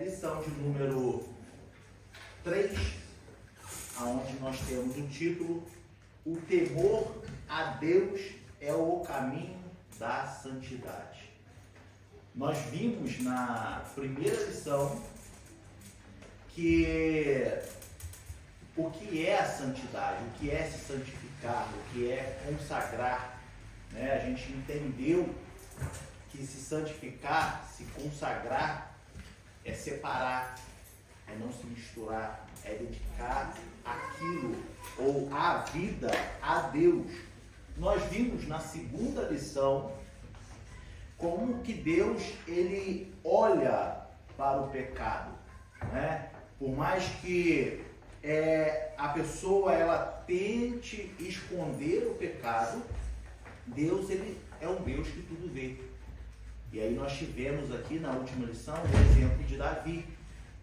lição de número 3, onde nós temos o título: O temor a Deus é o caminho da santidade. Nós vimos na primeira lição que o que é a santidade, o que é se santificar, o que é consagrar, né? A gente entendeu que se santificar, se consagrar, é separar, é não se misturar, é dedicar aquilo ou a vida a Deus. Nós vimos na segunda lição como que Deus, ele olha para o pecado, né? Por mais que a pessoa ela tente esconder o pecado, Deus, ele é um Deus que tudo vê. E aí nós tivemos aqui na última lição o exemplo de Davi,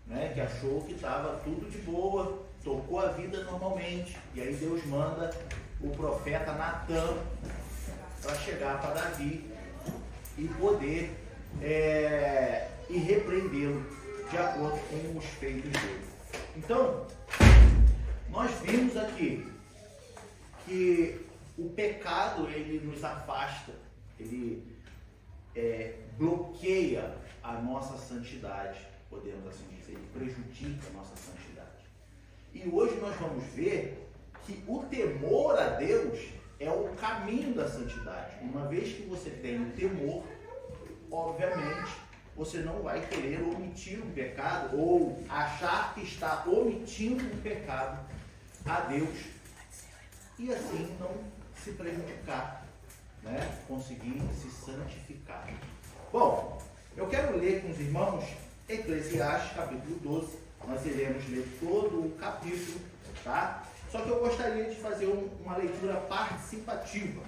né, que achou que estava tudo de boa, tocou a vida normalmente, e aí Deus manda o profeta Natan para chegar para Davi e poder e repreendê-lo de acordo com os feitos dele. Então, nós vimos aqui que o pecado, ele nos afasta, ele bloqueia a nossa santidade, podemos assim dizer, ele prejudica a nossa santidade. E hoje nós vamos ver que o temor a Deus é o caminho da santidade. Uma vez que você tem o temor, obviamente, você não vai querer omitir um pecado ou achar que está omitindo um pecado a Deus e assim não se prejudicar, né? Conseguir se santificar. Bom, eu quero ler com os irmãos Eclesiastes, capítulo 12. Nós iremos ler todo o capítulo, tá? Só que eu gostaria de fazer uma leitura participativa.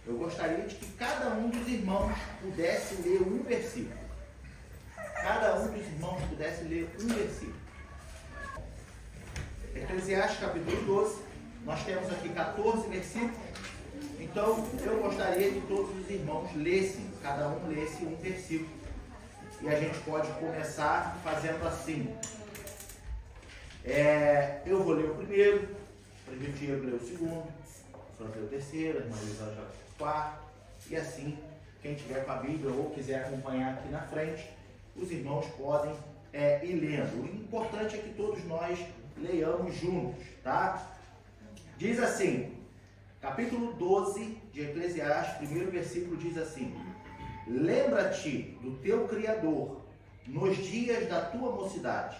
Eu gostaria de que cada um dos irmãos pudesse ler um versículo. Cada um dos irmãos pudesse ler um versículo. Eclesiastes, capítulo 12. Nós temos aqui 14 versículos. Então, eu gostaria que todos os irmãos lessem, cada um lesse um versículo. E a gente pode começar fazendo assim. Eu vou ler o primeiro, o Diego ler o segundo, o Fran ler o terceiro, a irmã Elisângela o quarto. E assim, quem tiver com a Bíblia ou quiser acompanhar aqui na frente, os irmãos podem ir lendo. O importante é que todos nós leiamos juntos, tá? Diz assim, capítulo 12 de Eclesiastes, primeiro versículo diz assim: Lembra-te do teu Criador nos dias da tua mocidade,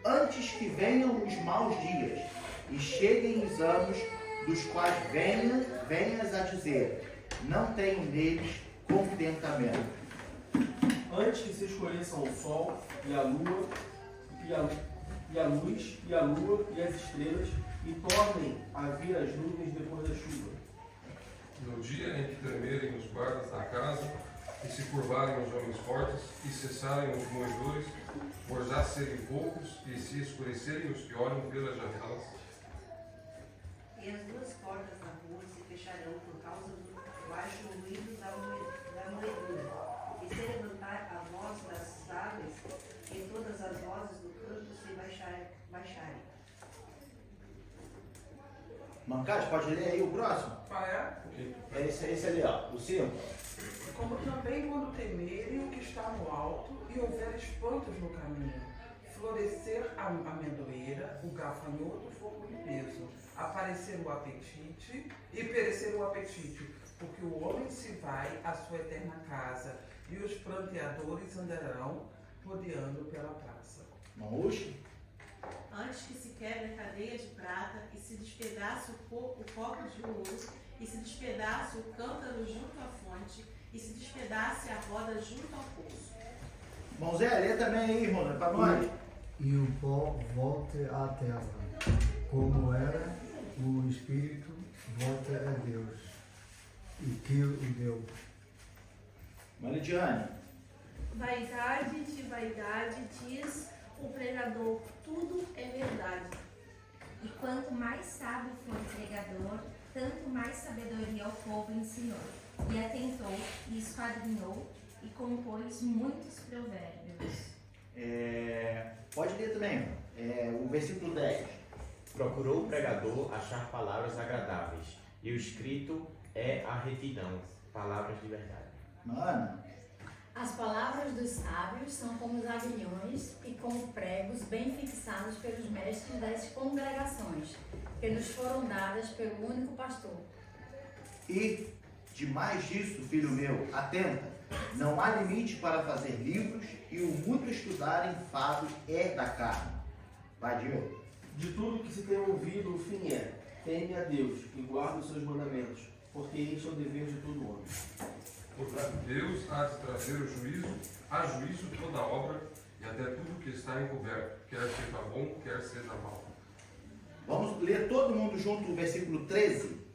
antes que venham os maus dias e cheguem os anos dos quais venhas a dizer, não tenho neles contentamento. Antes que se escureçam o sol e a lua, e a luz, e a lua, e as estrelas, e tornem a vir as nuvens depois da chuva. No dia em que tremerem os guardas da casa, e se curvarem os homens fortes, e cessarem os moedores, por já serem poucos, e se escurecerem os que olham pelas janelas. E as duas portas da rua se fecharão por causa do baixo ruído da moedura. E se levantar a voz das aves, e todas as vozes do campo se baixarem. Mancate, pode ler aí o próximo? É esse ali, ó, o 5. Como também quando temerem o que está no alto e houver espantos no caminho, florescer a amendoeira, o gafanhoto for muito peso, aparecer o apetite e perecer o apetite, porque o homem se vai à sua eterna casa e os pranteadores andarão rodeando pela praça. Vamos? Antes que se quebre a cadeia de prata e se despedace o copo de ouro e se despedace o cântaro junto à fonte e se despedace a roda junto ao poço. Irmão Zé, lê também aí, irmão, para nós. E o pó volte à terra, como era, o Espírito volte a Deus, e que o deu. Maridiane. Vaidade de vaidade, diz o pregador, tudo é verdade. E quanto mais sábio foi o pregador, tanto mais sabedoria ao povo ensinou. E atentou, e esquadrinhou, e compôs muitos provérbios. Pode ler também, o versículo 10. Procurou o pregador achar palavras agradáveis, e o escrito é a retidão, palavras de verdade. Mano, As palavras dos sábios são como os aguilhões e como pregos bem fixados pelos mestres das congregações, que nos foram dadas pelo único pastor. e demais disso, filho meu, atenta, não há limite para fazer livros, e o muito estudar em fato é da carne. Vai, Diego. De tudo que se tem ouvido, o fim é: teme a Deus e guarda os seus mandamentos, porque este é o dever de todo homem. Portanto, Deus há de trazer o juízo, a juízo toda a obra e até tudo que está encoberto, quer seja bom, quer seja mal. Vamos ler todo mundo junto o versículo 13.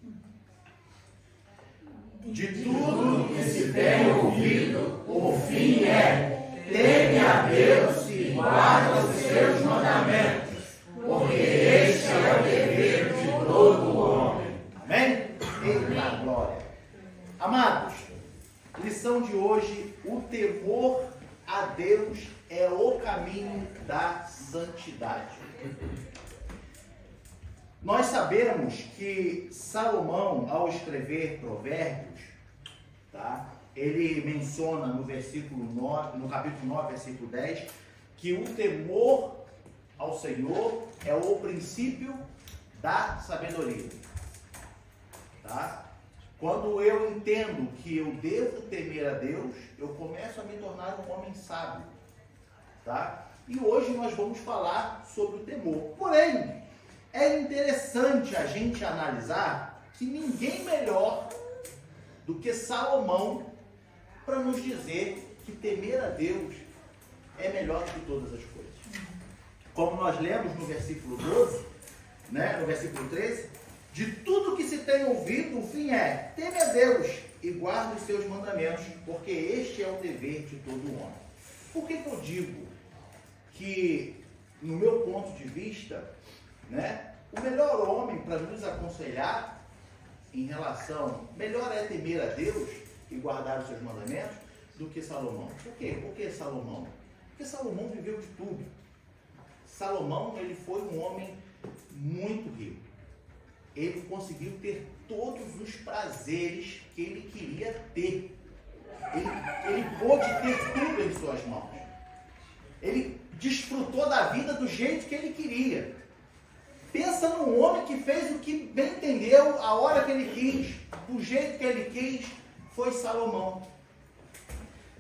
De tudo que se tem ouvido, o fim é: teme a Deus e guarda os seus mandamentos, porque este é o dever de todo homem. Amém? Eita glória. Amados, lição de hoje: o temor a Deus é o caminho da santidade. Nós sabemos que Salomão, ao escrever Provérbios, tá, ele menciona no versículo 9, no capítulo 9, versículo 10, que o temor ao Senhor é o princípio da sabedoria. Tá? Quando eu entendo que eu devo temer a Deus, eu começo a me tornar um homem sábio. Tá? E hoje nós vamos falar sobre o temor. Porém, é interessante a gente analisar que ninguém melhor do que Salomão para nos dizer que temer a Deus é melhor do que todas as coisas. Como nós lemos no versículo 12, né, no versículo 13, de tudo que se tem ouvido, o fim é: teme a Deus e guarda os seus mandamentos, porque este é o dever de todo homem. Por que eu digo que, no meu ponto de vista, né, o melhor homem para nos aconselhar em relação, melhor é temer a Deus e guardar os seus mandamentos do que Salomão? Por quê? Por que Salomão? Porque Salomão viveu de tudo. Salomão, ele foi um homem muito rico. Ele conseguiu ter todos os prazeres que ele queria ter. Ele pôde ter tudo em suas mãos. Ele desfrutou da vida do jeito que ele queria. Pensa num homem que fez o que bem entendeu, a hora que ele quis, do jeito que ele quis, foi Salomão.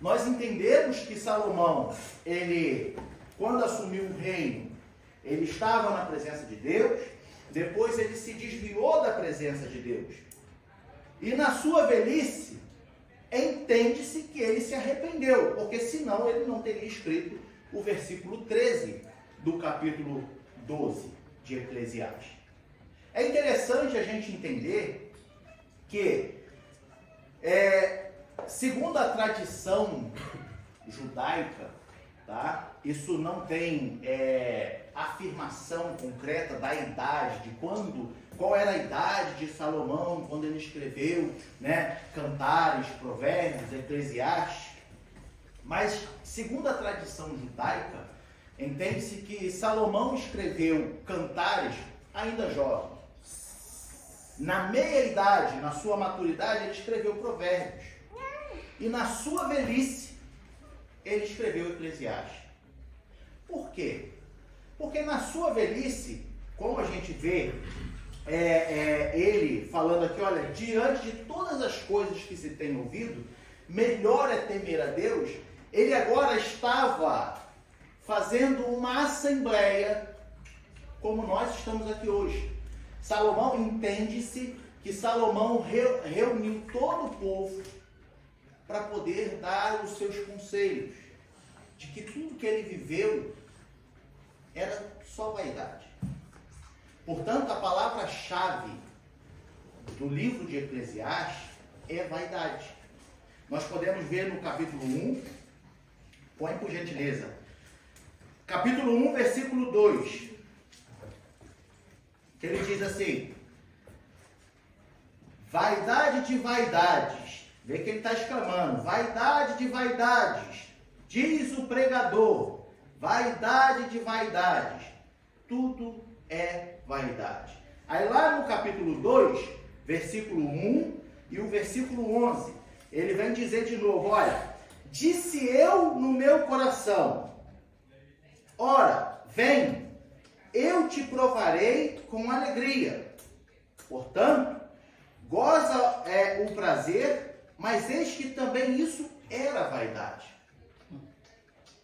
Nós entendemos que Salomão, ele, quando assumiu o reino, ele estava na presença de Deus, depois ele se desviou da presença de Deus. E na sua velhice, entende-se que ele se arrependeu, porque senão ele não teria escrito o versículo 13 do capítulo 12 de Eclesiastes. É interessante a gente entender que, segundo a tradição judaica, tá? Isso não tem afirmação concreta da idade, de qual era a idade de Salomão quando ele escreveu, né, Cantares, Provérbios, Eclesiastes. Mas, segundo a tradição judaica, entende-se que Salomão escreveu Cantares ainda jovem. Na meia-idade, na sua maturidade, ele escreveu Provérbios. E na sua velhice, ele escreveu Eclesiastes. Por quê? Porque na sua velhice, como a gente vê ele falando aqui, olha, diante de todas as coisas que se tem ouvido, melhor é temer a Deus. Ele agora estava fazendo uma assembleia, como nós estamos aqui hoje. Salomão, entende-se que Salomão reuniu todo o povo para poder dar os seus conselhos, de que tudo que ele viveu era só vaidade. Portanto, a palavra-chave do livro de Eclesiastes é vaidade. Nós podemos ver no capítulo 1, põe por gentileza, capítulo 1, versículo 2, que ele diz assim: vaidade de vaidades, vê que ele está exclamando, vaidade de vaidades, diz o pregador, Vaidade de vaidades. Tudo é vaidade. Aí lá no capítulo 2, versículo 1 e o versículo 11, ele vem dizer de novo, olha, disse eu no meu coração, ora, vem, eu te provarei com alegria. Portanto, goza o prazer, mas eis que também isso era vaidade.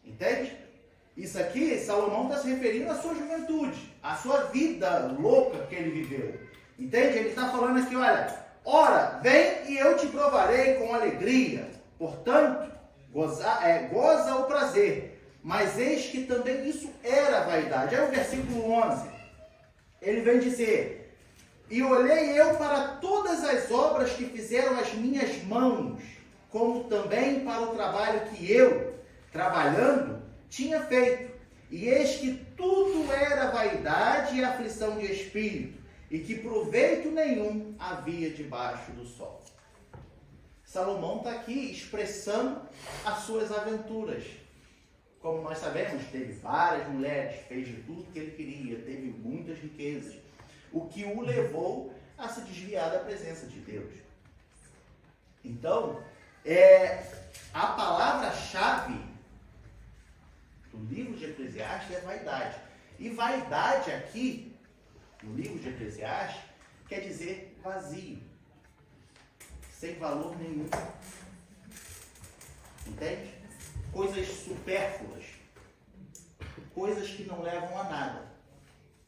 Entende? Isso aqui, Salomão está se referindo à sua juventude, à sua vida louca que ele viveu. Entende? Ele está falando aqui, olha, ora, vem e eu te provarei com alegria. Portanto, goza o prazer, mas eis que também isso era vaidade. Aí o versículo 11, ele vem dizer, e olhei eu para todas as obras que fizeram as minhas mãos, como também para o trabalho que eu, trabalhando, tinha feito. E eis que tudo era vaidade e aflição de espírito, e que proveito nenhum havia debaixo do sol. Salomão está aqui expressando as suas aventuras. Como nós sabemos, teve várias mulheres, fez de tudo que ele queria, teve muitas riquezas, o que o levou a se desviar da presença de Deus. Então, a palavra-chave do livro de Eclesiastes é vaidade. E vaidade aqui, no livro de Eclesiastes, quer dizer vazio, sem valor nenhum. Entende? Coisas supérfluas, coisas que não levam a nada.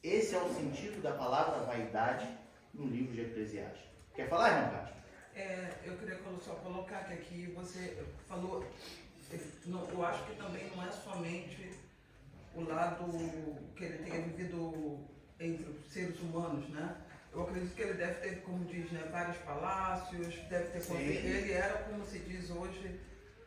Esse é o sentido da palavra vaidade no livro de Eclesiastes. Quer falar, irmão Castro? Eu queria só colocar que aqui você falou, eu acho que também não é somente o lado que ele tenha vivido entre os seres humanos, né? Eu acredito que ele deve ter, como diz, né, vários palácios, deve ter... Ele era, como se diz hoje,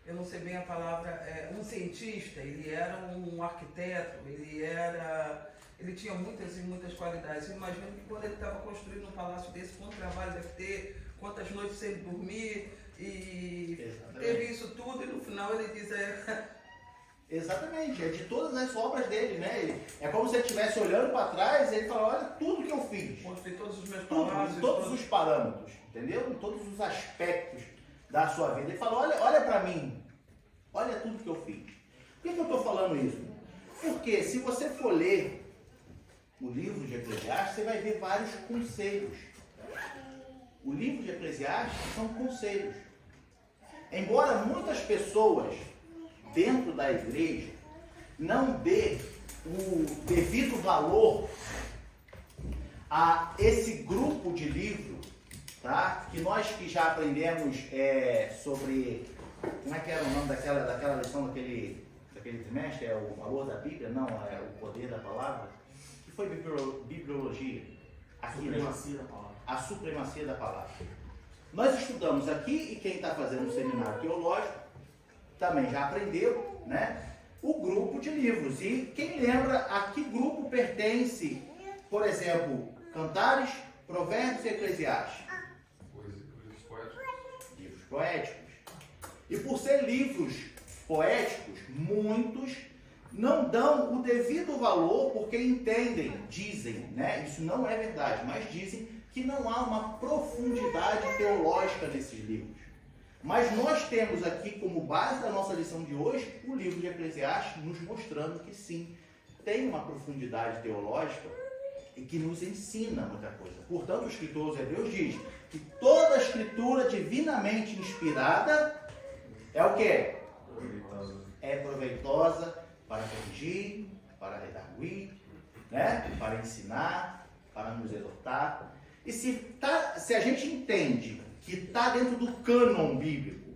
eu não sei bem a palavra, um cientista, ele era um arquiteto, ele tinha muitas e muitas qualidades. Eu imagino que quando ele estava construindo um palácio desse, quanto trabalho deve ter, quantas noites sem dormir, e exatamente. Teve isso tudo, e no final ele diz... Exatamente, é de todas as obras dele, né? É como se ele estivesse olhando para trás e ele fala, olha tudo que eu fiz. Construí todos os meus palácios. Todos os parâmetros, entendeu? Em todos os aspectos da sua vida. Ele fala, olha para mim, olha tudo que eu fiz. Por que eu estou falando isso? Porque se você for ler o livro de Eclesiastes, você vai ver vários conselhos. O livro de Eclesiastes são conselhos. Embora muitas pessoas dentro da igreja não dê o devido valor a esse grupo de livro, tá? Que nós que já aprendemos sobre, como é que era o nome daquela lição daquele trimestre, é o valor da Bíblia? Não, é o poder da palavra, que foi bibliologia. Supremacia da palavra. A supremacia da palavra. Nós estudamos aqui, e quem está fazendo um seminário teológico também já aprendeu, né? O grupo de livros. E quem lembra a que grupo pertence, por exemplo, Cantares, Provérbios e Eclesiastes? Livros poéticos. Livros poéticos. E por ser livros poéticos, muitos não dão o devido valor porque dizem, né? Isso não é verdade, mas dizem que não há uma profundidade teológica nesses livros. Mas nós temos aqui como base da nossa lição de hoje o livro de Eclesiastes nos mostrando que sim, tem uma profundidade teológica e que nos ensina muita coisa. Portanto, o escritor aos Hebreus diz que toda a escritura divinamente inspirada é o quê? É proveitosa para corrigir, para redarguir, né? Para ensinar, para nos exortar. E se a gente entende que está dentro do cânon bíblico,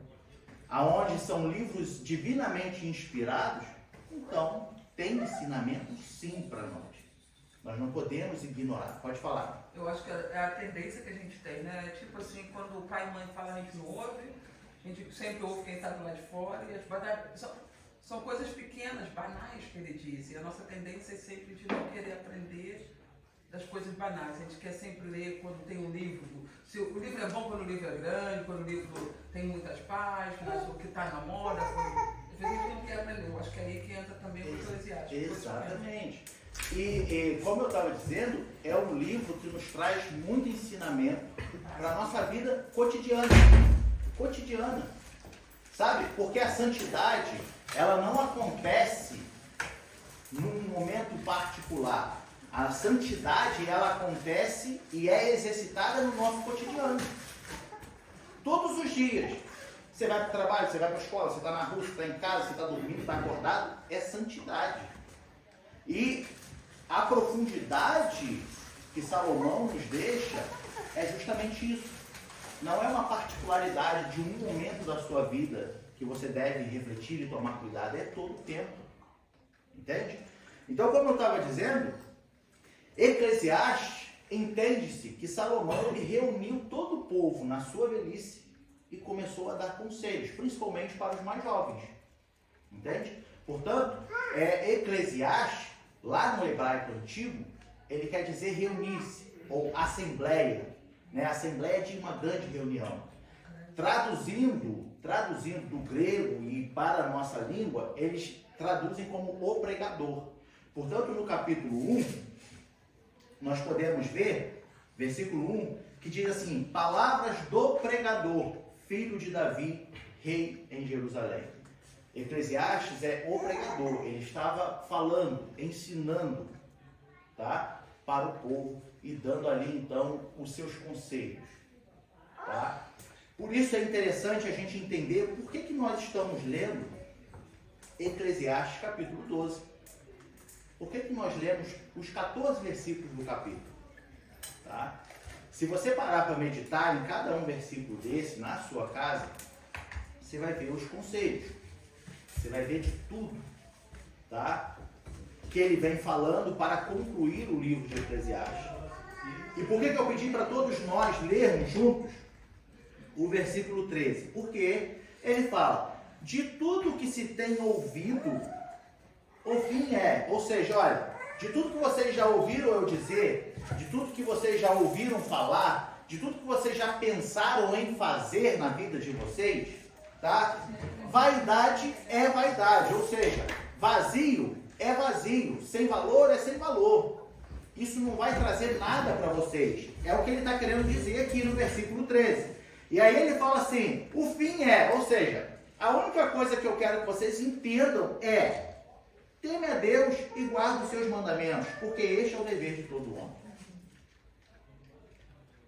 aonde são livros divinamente inspirados, então tem ensinamento sim para nós. Nós não podemos ignorar. Pode falar. Eu acho que é a tendência que a gente tem, né? Tipo assim, quando o pai e mãe falam, a gente não ouve, a gente sempre ouve quem está do lado de fora, e são coisas pequenas, banais que ele diz, e a nossa tendência é sempre de não querer aprender das coisas banais. A gente quer sempre ler quando tem um livro. Se o livro é bom quando o livro é grande, quando o livro tem muitas páginas, o que está na moda. Às vezes a gente não quer aprender. Eu acho que é aí que entra também o Eclesiastes. Exatamente. E como eu estava dizendo, é um livro que nos traz muito ensinamento para a nossa vida cotidiana. Cotidiana. Sabe? Porque a santidade, ela não acontece num momento particular. A santidade, ela acontece e é exercitada no nosso cotidiano. Todos os dias. Você vai para o trabalho, você vai para a escola, você está na rua, você está em casa, você está dormindo, está acordado. É santidade. E a profundidade que Salomão nos deixa é justamente isso. Não é uma particularidade de um momento da sua vida que você deve refletir e tomar cuidado. É todo o tempo. Entende? Então, como eu estava dizendo, Eclesiastes, entende-se que Salomão ele reuniu todo o povo na sua velhice e começou a dar conselhos, principalmente para os mais jovens. Entende? Portanto, Eclesiastes, lá no hebraico antigo, ele quer dizer reunir-se, ou assembleia, né? Assembleia de uma grande reunião. Traduzindo do grego e para a nossa língua, eles traduzem como o pregador. Portanto, no capítulo 1, nós podemos ver, versículo 1, que diz assim: palavras do pregador, filho de Davi, rei em Jerusalém. Eclesiastes é o pregador, ele estava falando, ensinando, tá, para o povo e dando ali então os seus conselhos, tá? Por isso é interessante a gente entender por que nós estamos lendo Eclesiastes capítulo 12. Por que nós lemos os 14 versículos do capítulo, tá? Se você parar para meditar em cada um versículo desse na sua casa, você vai ver os conselhos. Você vai ver de tudo, tá? Que ele vem falando para concluir o livro de Eclesiastes. E por que eu pedi para todos nós lermos juntos o versículo 13? Porque ele fala: de tudo que se tem ouvido, o fim é. Ou seja, olha, de tudo que vocês já ouviram eu dizer, de tudo que vocês já ouviram falar, de tudo que vocês já pensaram em fazer na vida de vocês, tá? Vaidade é vaidade, ou seja, vazio é vazio, sem valor é sem valor. Isso não vai trazer nada para vocês. É o que ele está querendo dizer aqui no versículo 13. E aí ele fala assim: o fim é, ou seja, a única coisa que eu quero que vocês entendam é: teme a Deus e guarde os seus mandamentos, porque este é o dever de todo homem.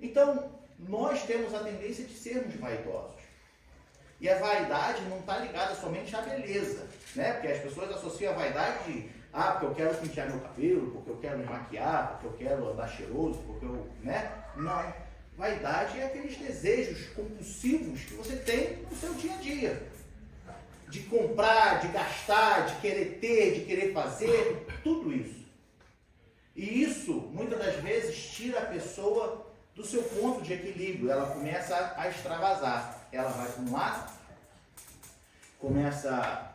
Então, nós temos a tendência de sermos vaidosos. E a vaidade não está ligada somente à beleza, né? Porque as pessoas associam a vaidade de, porque eu quero pentear meu cabelo, porque eu quero me maquiar, porque eu quero andar cheiroso, porque eu, né? Não. Vaidade é aqueles desejos compulsivos que você tem no seu dia a dia. De comprar, de gastar, de querer ter, de querer fazer, tudo isso. E isso, muitas das vezes, tira a pessoa do seu ponto de equilíbrio. Ela começa a extravasar. Ela vai para um lado, começa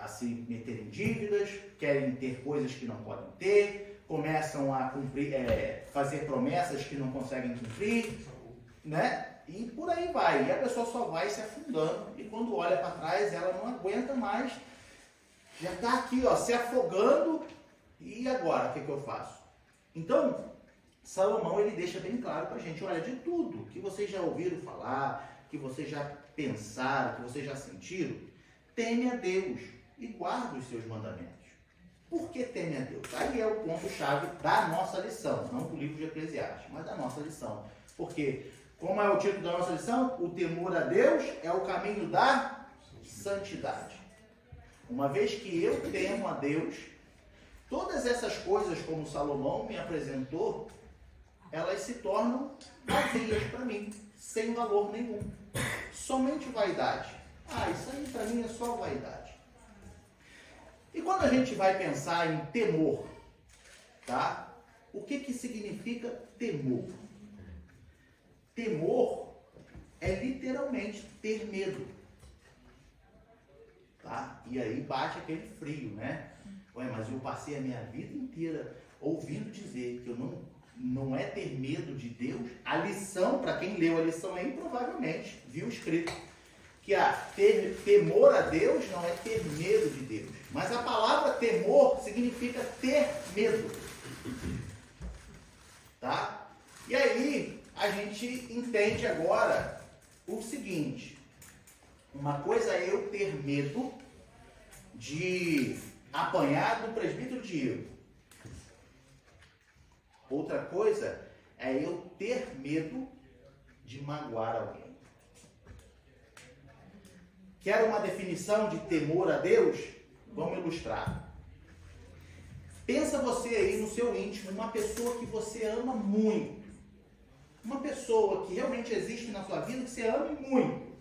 a se meter em dívidas, querem ter coisas que não podem ter, começam a cumprir, fazer promessas que não conseguem cumprir, né? E por aí vai. E a pessoa só vai se afundando. E quando olha para trás, ela não aguenta mais. Já está aqui, ó, se afogando. E agora, o que eu faço? Então, Salomão, ele deixa bem claro para a gente: olha, de tudo que vocês já ouviram falar, que vocês já pensaram, que vocês já sentiram, teme a Deus e guarde os seus mandamentos. Por que teme a Deus? Aí é o ponto-chave da nossa lição, não do livro de Eclesiastes, mas da nossa lição. Porque, como é o título da nossa lição? O temor a Deus é o caminho da santidade. Uma vez que eu temo a Deus, todas essas coisas, como Salomão me apresentou, elas se tornam vazias para mim, sem valor nenhum. Somente vaidade. Isso aí para mim é só vaidade. E quando a gente vai pensar em temor, tá? O que significa temor? Temor é literalmente ter medo, tá? E aí bate aquele frio, né? Ué, mas eu passei a minha vida inteira ouvindo dizer que eu não é ter medo de Deus. A lição, para quem leu a lição aí, provavelmente viu escrito: que temor a Deus não é ter medo de Deus. Mas a palavra temor significa ter medo. Tá? E aí a gente entende agora o seguinte. Uma coisa é eu ter medo de apanhar do presbítero Diego. Outra coisa é eu ter medo de magoar alguém. Quer uma definição de temor a Deus? Vamos ilustrar. Pensa você aí no seu íntimo, uma pessoa que você ama muito. Uma pessoa que realmente existe na sua vida, que você ama muito.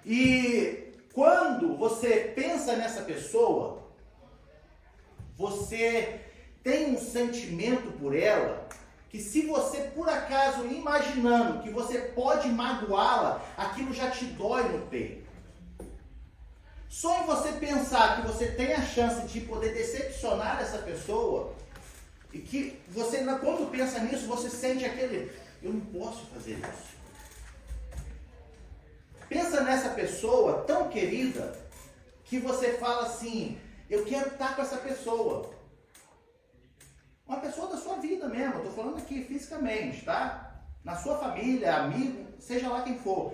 E quando você pensa nessa pessoa, você tem um sentimento por ela, que se você por acaso imaginando que você pode magoá-la, aquilo já te dói no peito. Só em você pensar que você tem a chance de poder decepcionar essa pessoa, e que você, quando pensa nisso, você sente aquele, eu não posso fazer isso. Pensa nessa pessoa tão querida, que você fala assim, eu quero estar com essa pessoa. Uma pessoa da sua vida mesmo, eu estou falando aqui fisicamente, tá? Na sua família, amigo, seja lá quem for.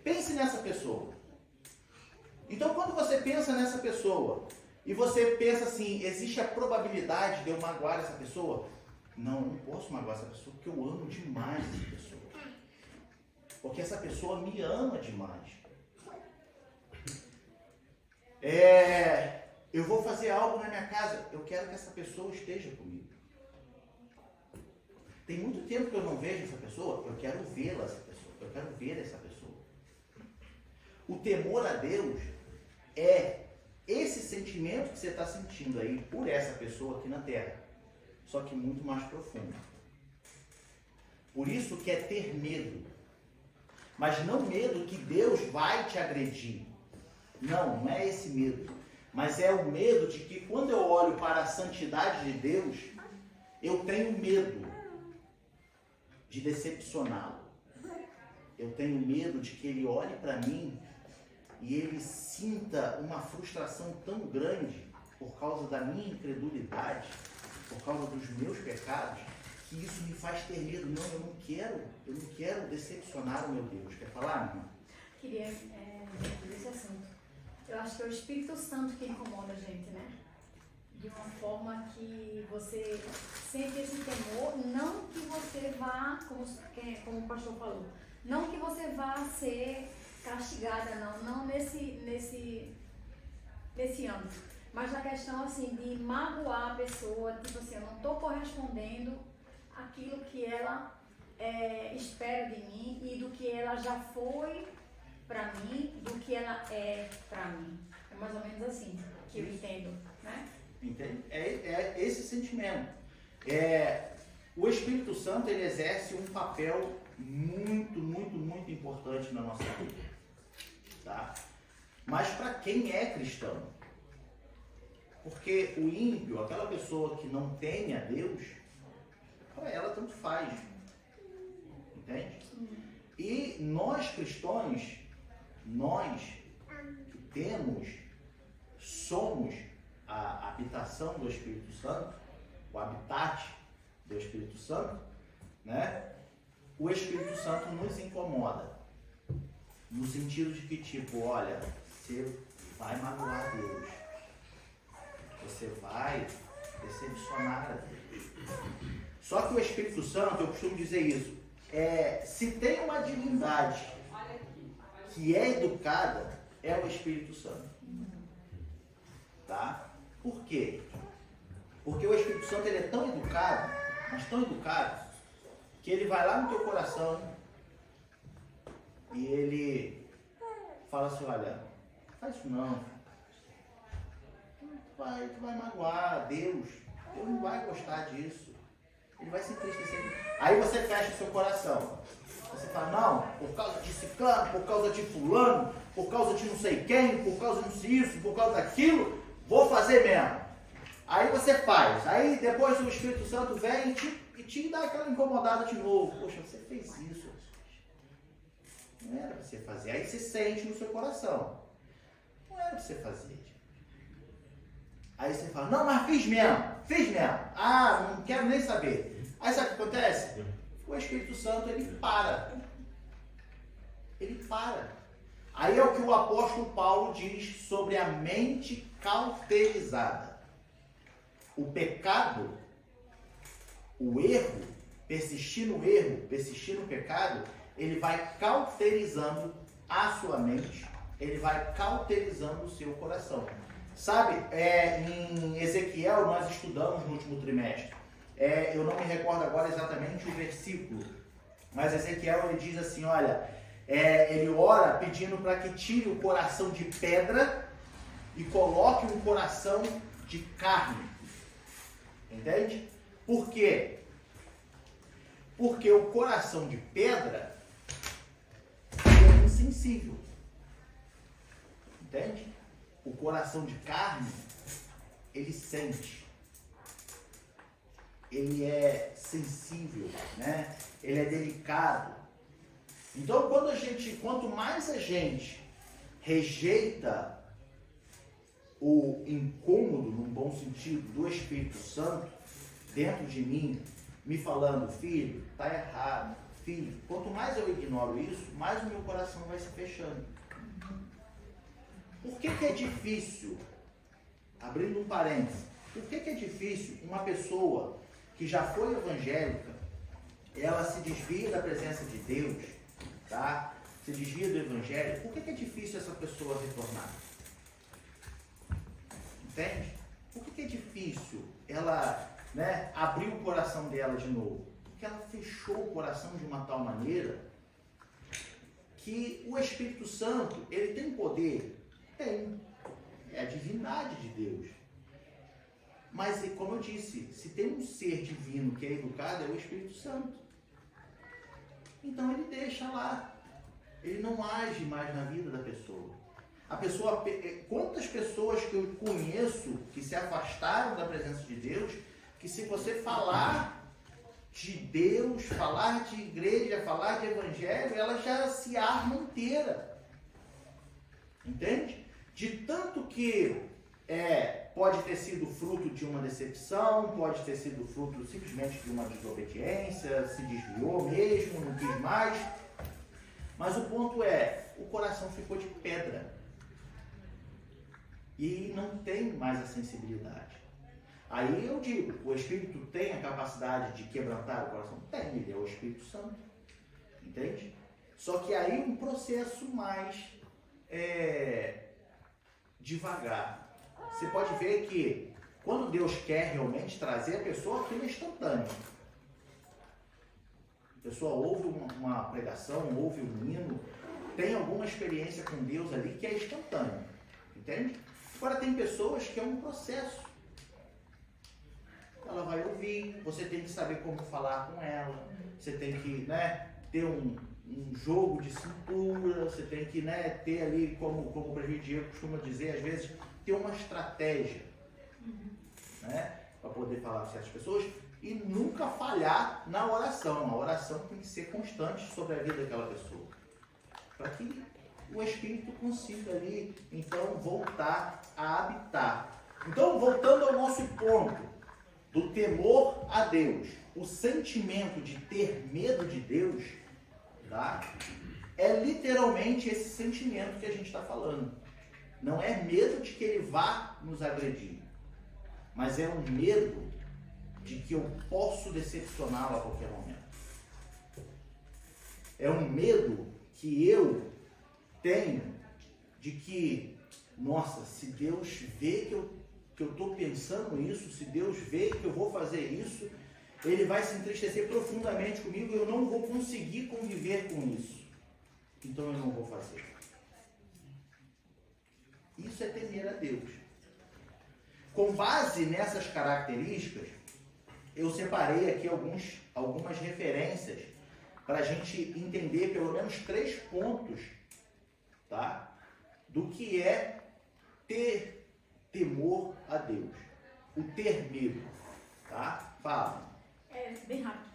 Pense nessa pessoa. Então, quando você pensa nessa pessoa, e você pensa assim, existe a probabilidade de eu magoar essa pessoa? Não, eu não posso magoar essa pessoa, porque eu amo demais essa pessoa. Porque essa pessoa me ama demais. Eu vou fazer algo na minha casa, eu quero que essa pessoa esteja comigo. Tem muito tempo que eu não vejo essa pessoa, eu quero vê-la, essa pessoa. Eu quero ver essa pessoa. O temor a Deus é esse sentimento que você está sentindo aí por essa pessoa aqui na Terra, só que muito mais profundo. Por isso que é ter medo. Mas não medo que Deus vai te agredir. Não, não é esse medo. Mas é o medo de que quando eu olho para a santidade de Deus, eu tenho medo de decepcioná-lo. Eu tenho medo de que ele olhe para mim e ele sinta uma frustração tão grande por causa da minha incredulidade, por causa dos meus pecados, que isso me faz ter medo. Não, eu não quero decepcionar o meu Deus. Quer falar, irmã? Queria desse assunto. Eu acho que é o Espírito Santo que incomoda a gente, né? De uma forma que você sente esse temor, não que você vá, como o pastor falou, não que você vá ser castigada, não nesse âmbito, mas na questão assim de magoar a pessoa, tipo assim, eu não estou correspondendo àquilo que ela espera de mim e do que ela já foi para mim, do que ela é para mim. É mais ou menos assim que eu entendo, né? Entende? É esse sentimento. O Espírito Santo, ele exerce um papel muito, muito, muito importante na nossa vida. Tá? Mas para quem é cristão? Porque o ímpio, aquela pessoa que não teme a Deus, para ela tanto faz. Entende? E nós cristãos, nós que somos a habitação do Espírito Santo, o habitat do Espírito Santo, né? O Espírito Santo nos incomoda, no sentido de que, tipo, olha, você vai magoar Deus, você vai decepcionar a Deus. Só que o Espírito Santo, eu costumo dizer isso, se tem uma divindade que é educada, é o Espírito Santo. Tá? Por quê? Porque o Espírito Santo, ele é tão educado, mas tão educado, que ele vai lá no teu coração e ele fala assim, olha, faz isso não. Tu vai magoar Deus não vai gostar disso. Ele vai se entristecer. Aí você fecha o seu coração. Você fala, não, por causa de ciclano, por causa de fulano, por causa de não sei quem, por causa de não sei isso, por causa daquilo, vou fazer mesmo. Aí você faz. Aí depois o Espírito Santo vem e te dá aquela incomodada de novo. Poxa, você fez isso. Não era para você fazer. Aí você sente no seu coração. Não era para você fazer. Aí você fala, não, mas fiz mesmo. Ah, não quero nem saber. Aí sabe o que acontece? O Espírito Santo, ele para. Ele para. Aí é o que o apóstolo Paulo diz sobre a mente cauterizada. O pecado, o erro, persistir no erro, persistir no pecado, ele vai cauterizando a sua mente, ele vai cauterizando o seu coração. Sabe, em Ezequiel nós estudamos no último trimestre, eu não me recordo agora exatamente o versículo, mas Ezequiel ele diz assim, olha, ele ora pedindo para que tire o coração de pedra e coloque um coração de carne. Entende? Por quê? Porque o coração de pedra é insensível. Entende? O coração de carne, ele sente. Ele é sensível, né? Ele é delicado. Então, quanto mais a gente rejeita o incômodo, num bom sentido, do Espírito Santo dentro de mim, me falando, filho, tá errado, filho, quanto mais eu ignoro isso, mais o meu coração vai se fechando. Por que é difícil, abrindo um parênteses, por que é difícil uma pessoa que já foi evangélica, ela se desvia da presença de Deus, tá? Se desvia do evangelho, por que é difícil essa pessoa retornar? Entende? Por que é difícil ela, né, abrir o coração dela de novo? Porque ela fechou o coração de uma tal maneira que o Espírito Santo, ele tem poder? Tem. É a divindade de Deus. Mas, como eu disse, se tem um ser divino que é educado, é o Espírito Santo. Então ele deixa lá. Ele não age mais na vida da pessoa. A pessoa, quantas pessoas que eu conheço que se afastaram da presença de Deus, que se você falar de Deus, falar de igreja, falar de evangelho, ela já se arma inteira. Entende? De tanto que pode ter sido fruto de uma decepção, pode ter sido fruto simplesmente de uma desobediência, se desviou mesmo, não quis mais. Mas o ponto o coração ficou de pedra. E não tem mais a sensibilidade. Aí eu digo, o Espírito tem a capacidade de quebrantar o coração? Tem, ele é o Espírito Santo. Entende? Só que aí um processo mais devagar. Você pode ver que quando Deus quer realmente trazer a pessoa, aquilo é instantâneo. A pessoa ouve uma pregação, ouve um hino, tem alguma experiência com Deus ali que é instantâneo. Entende? Agora tem pessoas que é um processo. Ela vai ouvir, você tem que saber como falar com ela, você tem que, ter um jogo de cintura, você tem que, ter ali, como o prefeito Diego costuma dizer, às vezes, ter uma estratégia, para poder falar com certas pessoas e nunca falhar na oração. A oração tem que ser constante sobre a vida daquela pessoa, para que o Espírito consiga ali, então, voltar a habitar. Então, voltando ao nosso ponto do temor a Deus, o sentimento de ter medo de Deus, tá? É literalmente esse sentimento que a gente está falando. Não é medo de que ele vá nos agredir, mas é um medo de que eu posso decepcioná-lo a qualquer momento. É um medo que eu tenho de que, nossa, se Deus vê que eu estou pensando isso, se Deus vê que eu vou fazer isso, Ele vai se entristecer profundamente comigo e eu não vou conseguir conviver com isso. Então eu não vou fazer. Isso é temer a Deus. Com base nessas características, eu separei aqui algumas referências para a gente entender pelo menos 3 pontos, tá? Do que é ter temor a Deus. O ter medo, tá? Fala. Bem rápido,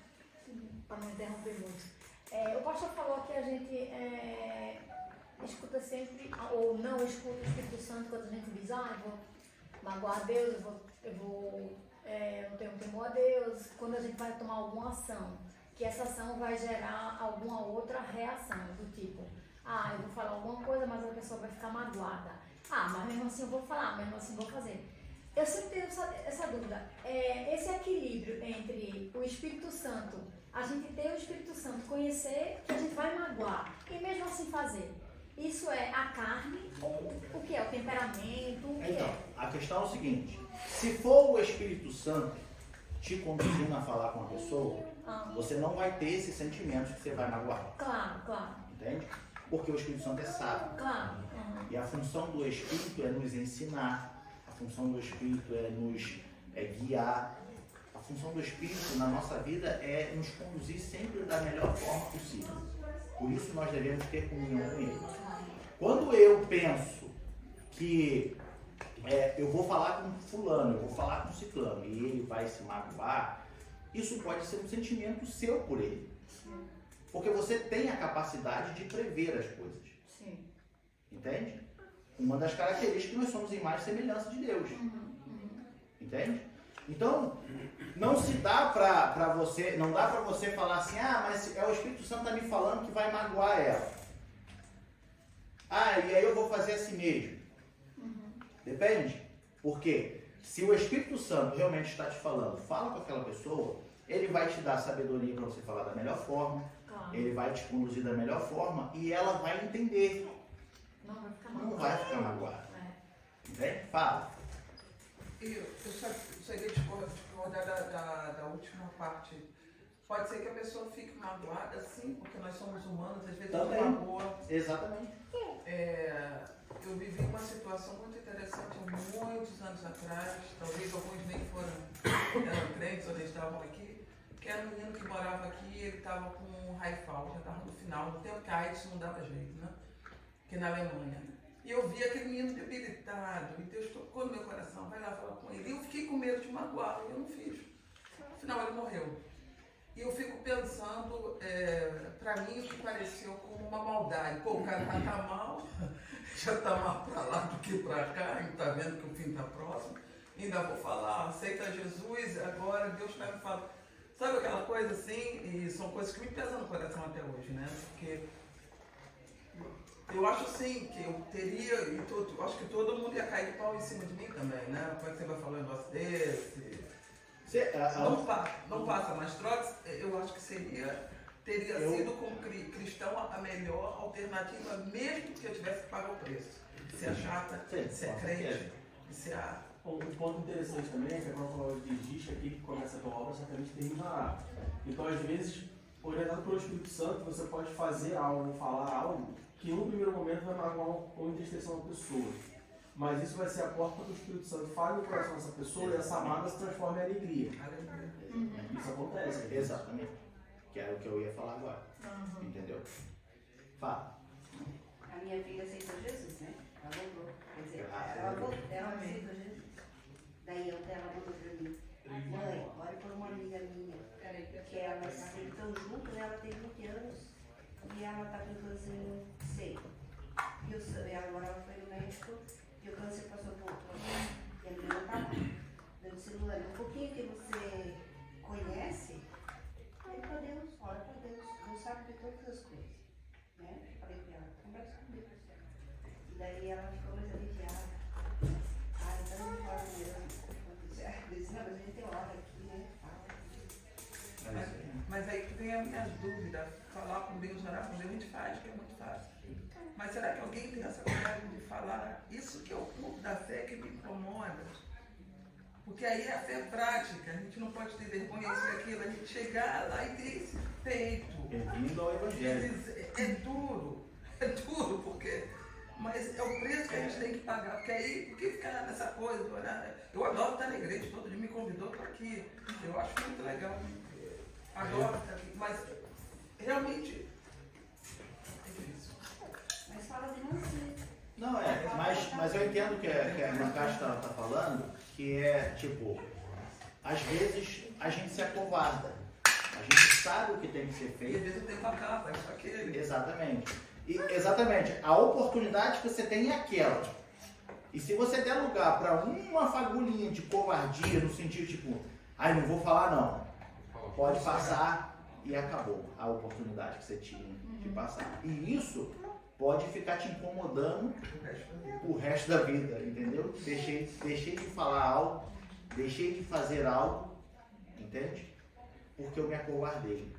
para não interromper muito. O pastor falou que a gente escuta sempre, ou não escuta o Espírito Santo quando a gente diz, eu vou magoar a Deus, eu não tenho temor a Deus, quando a gente vai tomar alguma ação, que essa ação vai gerar alguma outra reação, do tipo, eu vou falar alguma coisa, mas a pessoa vai ficar magoada. Mas mesmo assim eu vou falar, mesmo assim eu vou fazer. Eu sempre tenho essa dúvida. Esse equilíbrio entre o Espírito Santo, a gente ter o Espírito Santo, conhecer que a gente vai magoar e mesmo assim fazer. Isso é a carne ou o que é? O temperamento? O que Então, a questão é o seguinte: se for o Espírito Santo te conduzindo a falar com a pessoa, você não vai ter esses sentimentos que você vai magoar. Claro. Entende? Porque o Espírito Santo é sábio. Claro. E a função do Espírito é nos ensinar, a função do Espírito é nos guiar, a função do Espírito na nossa vida é nos conduzir sempre da melhor forma possível. Por isso nós devemos ter comunhão com Ele. Quando eu penso que eu vou falar com fulano, eu vou falar com ciclano e ele vai se magoar, isso pode ser um sentimento seu por ele. Porque você tem a capacidade de prever as coisas. Sim. Entende? Uma das características é que nós somos imagem e semelhança de Deus. Entende? Então, não dá pra você falar assim, mas é o Espírito Santo tá me falando que vai magoar ela. E aí eu vou fazer assim mesmo. Depende. Porque se o Espírito Santo realmente está te falando, fala com aquela pessoa, ele vai te dar sabedoria para você falar da melhor forma, ele vai te conduzir da melhor forma e ela vai entender. Não vai ficar magoada. Entende? Fala. Eu só iria discordar da última parte. Pode ser que a pessoa fique magoada, sim, porque nós somos humanos, às vezes Também. magoa. Exatamente. Eu vivi uma situação muito interessante há muitos anos atrás, talvez alguns nem eram crentes ou nem estavam aqui, que era um menino que morava aqui e ele estava com um Haifal, já estava no final, no tempo que a AIDS não dava jeito, né? Aqui na Alemanha. E eu vi aquele menino debilitado, e Deus tocou no meu coração, vai lá falar com ele. E eu fiquei com medo de magoá-lo, e eu não fiz. Afinal, ele morreu. E eu fico pensando, pra mim, o que pareceu como uma maldade. O cara já tá mal, já tá mais pra lá do que pra cá, a gente tá vendo que o fim tá próximo. Ainda vou falar, aceita Jesus, agora Deus vai me falar. Sabe aquela coisa assim? E são coisas que me pesam no coração até hoje, né? Porque eu acho assim que eu teria, acho que todo mundo ia cair de pau em cima de mim também, né? Como é que você vai falar um negócio desse? Não passa mais trocas, eu acho que teria sido como cristão a melhor alternativa, mesmo que eu tivesse que pagar o preço. Ser chata, ser crente, ser Um ponto interessante também é que a palavra diz que aquele que começa a tua obra certamente terminará. Então, às vezes, orientado pelo Espírito Santo, você pode fazer algo, falar algo que no primeiro momento vai magoar ou entristecer uma pessoa. Mas isso vai ser a porta para que o Espírito Santo fale no coração dessa pessoa e essa mágoa se transforme em alegria. Isso acontece. Exatamente. Que era o que eu ia falar agora. Entendeu? Fala. A minha filha aceitou Jesus, né? Ela voltou. Quer dizer, ela aceitou Jesus. Daí ela voltou pra mim. Mãe, olha por uma amiga minha. Que elas estão juntas, ela tem 20 anos. E ela tá com câncer seco. E agora ela foi no médico e o câncer passou por e a menina tá lá. Eu disse, Luana, um pouquinho que você conhece, olha pra Deus, Deus sabe de todas as coisas. Né? Eu falei pra ela, conversa comigo. E daí ela ficou mais aliviada. Então não fala mesmo. Eu disse, não, mas a gente tem hora aqui, né? Mas aí que vem as minhas dúvidas. Falar com Deus, orar com Deus, a gente faz, que é muito fácil. Mas será que alguém tem essa coragem de falar isso que é o ponto da fé que me incomoda? Porque aí é a fé prática, a gente não pode ter vergonha disso e aquilo, a gente chegar lá e ter esse peito. Bem-vindo ao Evangelho. É duro, porque... Mas é o preço que a gente tem que pagar, porque aí, por que ficar nessa coisa? Eu adoro estar na igreja, todo dia me convidou para aqui, eu acho muito legal. Adoro estar aqui, mas realmente é difícil. Mas fala de você. Não, mas eu entendo o que a irmã Cássia está falando, que é tipo, às vezes a gente se acovarda. A gente sabe o que tem que ser E às feito. vezes eu tenho uma capa, isso aquele. Exatamente. Exatamente. A oportunidade que você tem é aquela. E se você der lugar para uma fagulhinha de covardia, no sentido tipo, ai, não vou falar não, pode passar e acabou a oportunidade que você tinha de passar. E isso pode ficar te incomodando o resto da vida, entendeu? Deixei de falar algo, deixei de fazer algo, entende? Porque eu me acovardei.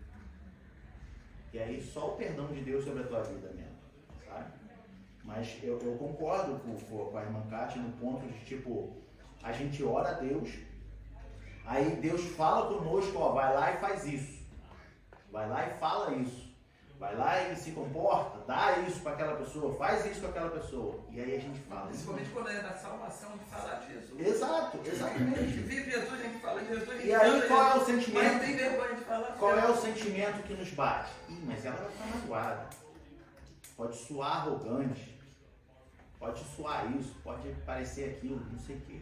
E aí só o perdão de Deus sobre a tua vida mesmo, sabe? Mas eu concordo com a irmã Kátia no ponto de, tipo, a gente ora a Deus, aí Deus fala conosco, ó, vai lá e faz isso. Vai lá e fala isso. Vai lá e se comporta, dá isso para aquela pessoa, faz isso com aquela pessoa. E aí a gente fala. Principalmente quando é da salvação, de falar de Jesus. Exato, exatamente. A gente vive Jesus, a gente fala de Jesus. A gente E aí ama qual é o Jesus, sentimento? Mas tem vergonha de falar. Qual é o sentimento que nos bate? Ih, mas ela vai estar magoada. Pode soar arrogante. Pode soar isso, pode parecer aquilo, não sei o quê.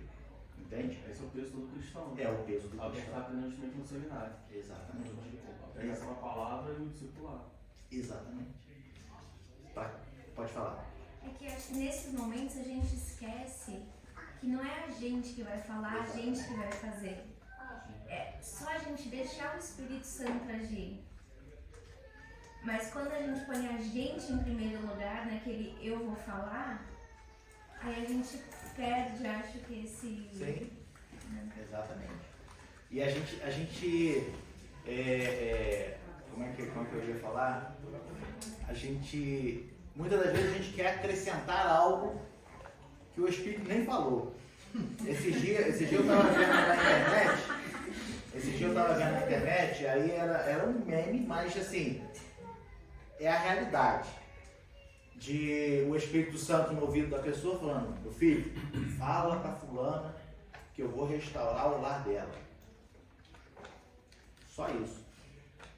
Entende? Esse é o peso do cristão. É o peso do Alguém que cristão. está aprendendo justamente no seminário. Exatamente. A pregação da palavra e o discipular. Exatamente. Pode falar. É que acho que nesses momentos a gente esquece que não é a gente que vai falar, a gente que vai fazer. É só a gente deixar o Espírito Santo agir. Mas quando a gente põe a gente em primeiro lugar, naquele eu vou falar, aí a gente perde, acho que esse... Sim, exatamente. E a gente como é que eu ia falar? Muitas das vezes a gente quer acrescentar algo que o Espírito nem falou. Esse dia eu estava vendo na internet, aí era um meme, mas assim, é a realidade. De o Espírito Santo no ouvido da pessoa falando, meu filho, fala pra fulana que eu vou restaurar o lar dela. Só isso.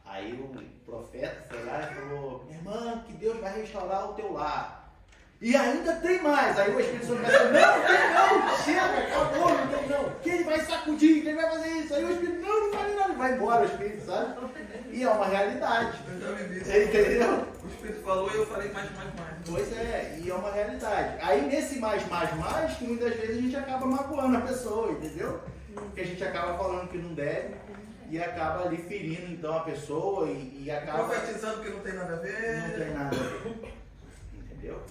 Aí o profeta foi lá e falou, minha irmã, que Deus vai restaurar o teu lar. E ainda tem mais. Aí o Espírito Santo vai não, chega, acabou, não tem não. Que ele vai sacudir, que ele vai fazer isso. Aí o Espírito, não fale nada, vai embora o Espírito, sabe? E é uma realidade. Eu já vivi isso. Entendeu? O Espírito falou e eu falei mais. Pois é, e é uma realidade. Aí nesse mais, que muitas vezes a gente acaba magoando a pessoa, entendeu? Porque a gente acaba falando que não deve e acaba ali ferindo então a pessoa e acaba... Profetizando que não tem nada a ver. Não tem nada a ver. Entendeu?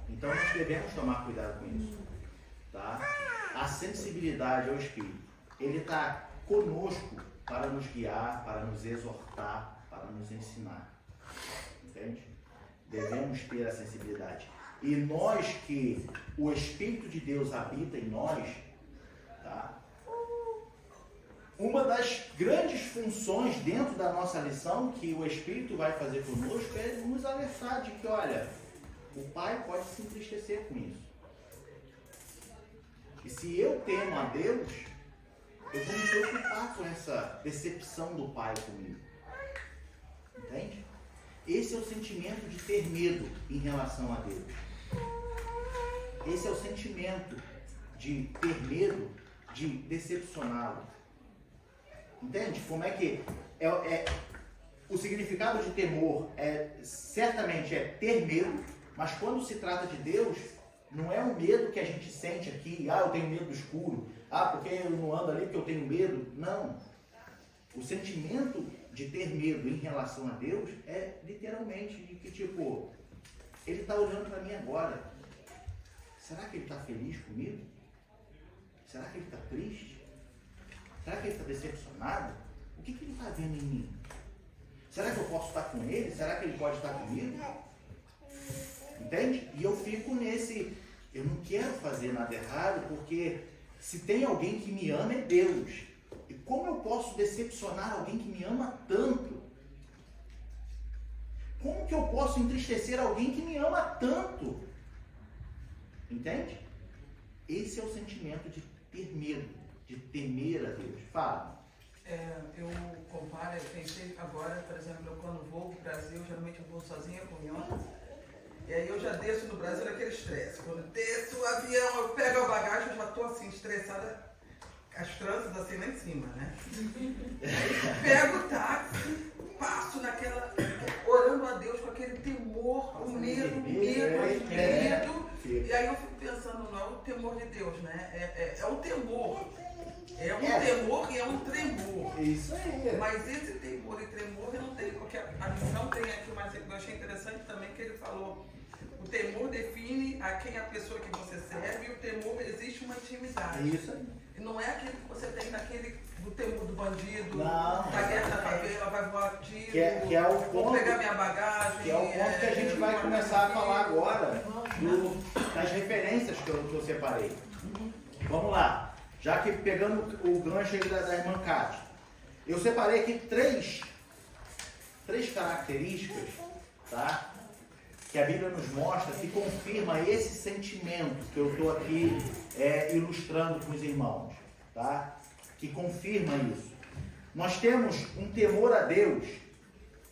Então nós devemos tomar cuidado com isso. Tá? A sensibilidade ao Espírito, ele está conosco para nos guiar, para nos exortar, para nos ensinar. Entende? Devemos ter a sensibilidade. E nós que o Espírito de Deus habita em nós, tá? Uma das grandes funções dentro da nossa lição que o Espírito vai fazer conosco é nos alertar de que, olha, o Pai pode se entristecer com isso. E se eu temo a Deus, eu vou me preocupar com essa decepção do Pai comigo. Entende? Esse é o sentimento de ter medo em relação a Deus. Esse é o sentimento de ter medo de decepcioná-lo. Entende? Como é que o significado de temor certamente é ter medo, mas quando se trata de Deus, não é o medo que a gente sente aqui, eu tenho medo do escuro, porque eu não ando ali porque eu tenho medo. Não. O sentimento de ter medo em relação a Deus é literalmente de que, tipo, ele está olhando para mim agora. Será que ele está feliz comigo? Será que ele está triste? Será que ele está decepcionado? O que ele está vendo em mim? Será que eu posso estar com ele? Será que ele pode estar comigo? Entende? E eu fico nesse... Eu não quero fazer nada errado, porque se tem alguém que me ama é Deus. E como eu posso decepcionar alguém que me ama tanto? Como que eu posso entristecer alguém que me ama tanto? Entende? Esse é o sentimento de ter medo, de temer a Deus. Fala. Eu comparo, eu pensei agora, por exemplo, quando vou para o Brasil, geralmente eu vou sozinha com o Ion. E aí eu já desço no Brasil naquele estresse. Quando desço o avião, eu pego a bagagem, eu já estou assim, estressada. as tranças assim lá em cima, né? Pego o táxi, passo naquela, orando a Deus com aquele temor, o medo, e aí eu fico pensando, não é o temor de Deus, né? É o temor. É um temor e é um tremor. Isso aí. Mas esse temor e tremor eu não tenho, porque a lição tem aqui, mas eu achei interessante também que ele falou, o temor define a quem a pessoa que você serve, e o temor existe uma intimidade. Isso aí. E não é aquele que você tem do temor do bandido, Não, da guerra da favela, vai voar tiro, que é o ponto, vou pegar minha bagagem. Que é o ponto que a gente vai começar a falar agora, das referências que eu separei. Vamos lá. Já que pegando o gancho aí da irmã Cátia, eu separei aqui três características, tá? Que a Bíblia nos mostra, que confirma esse sentimento que eu estou aqui ilustrando com os irmãos, tá? Que confirma isso. Nós temos um temor a Deus,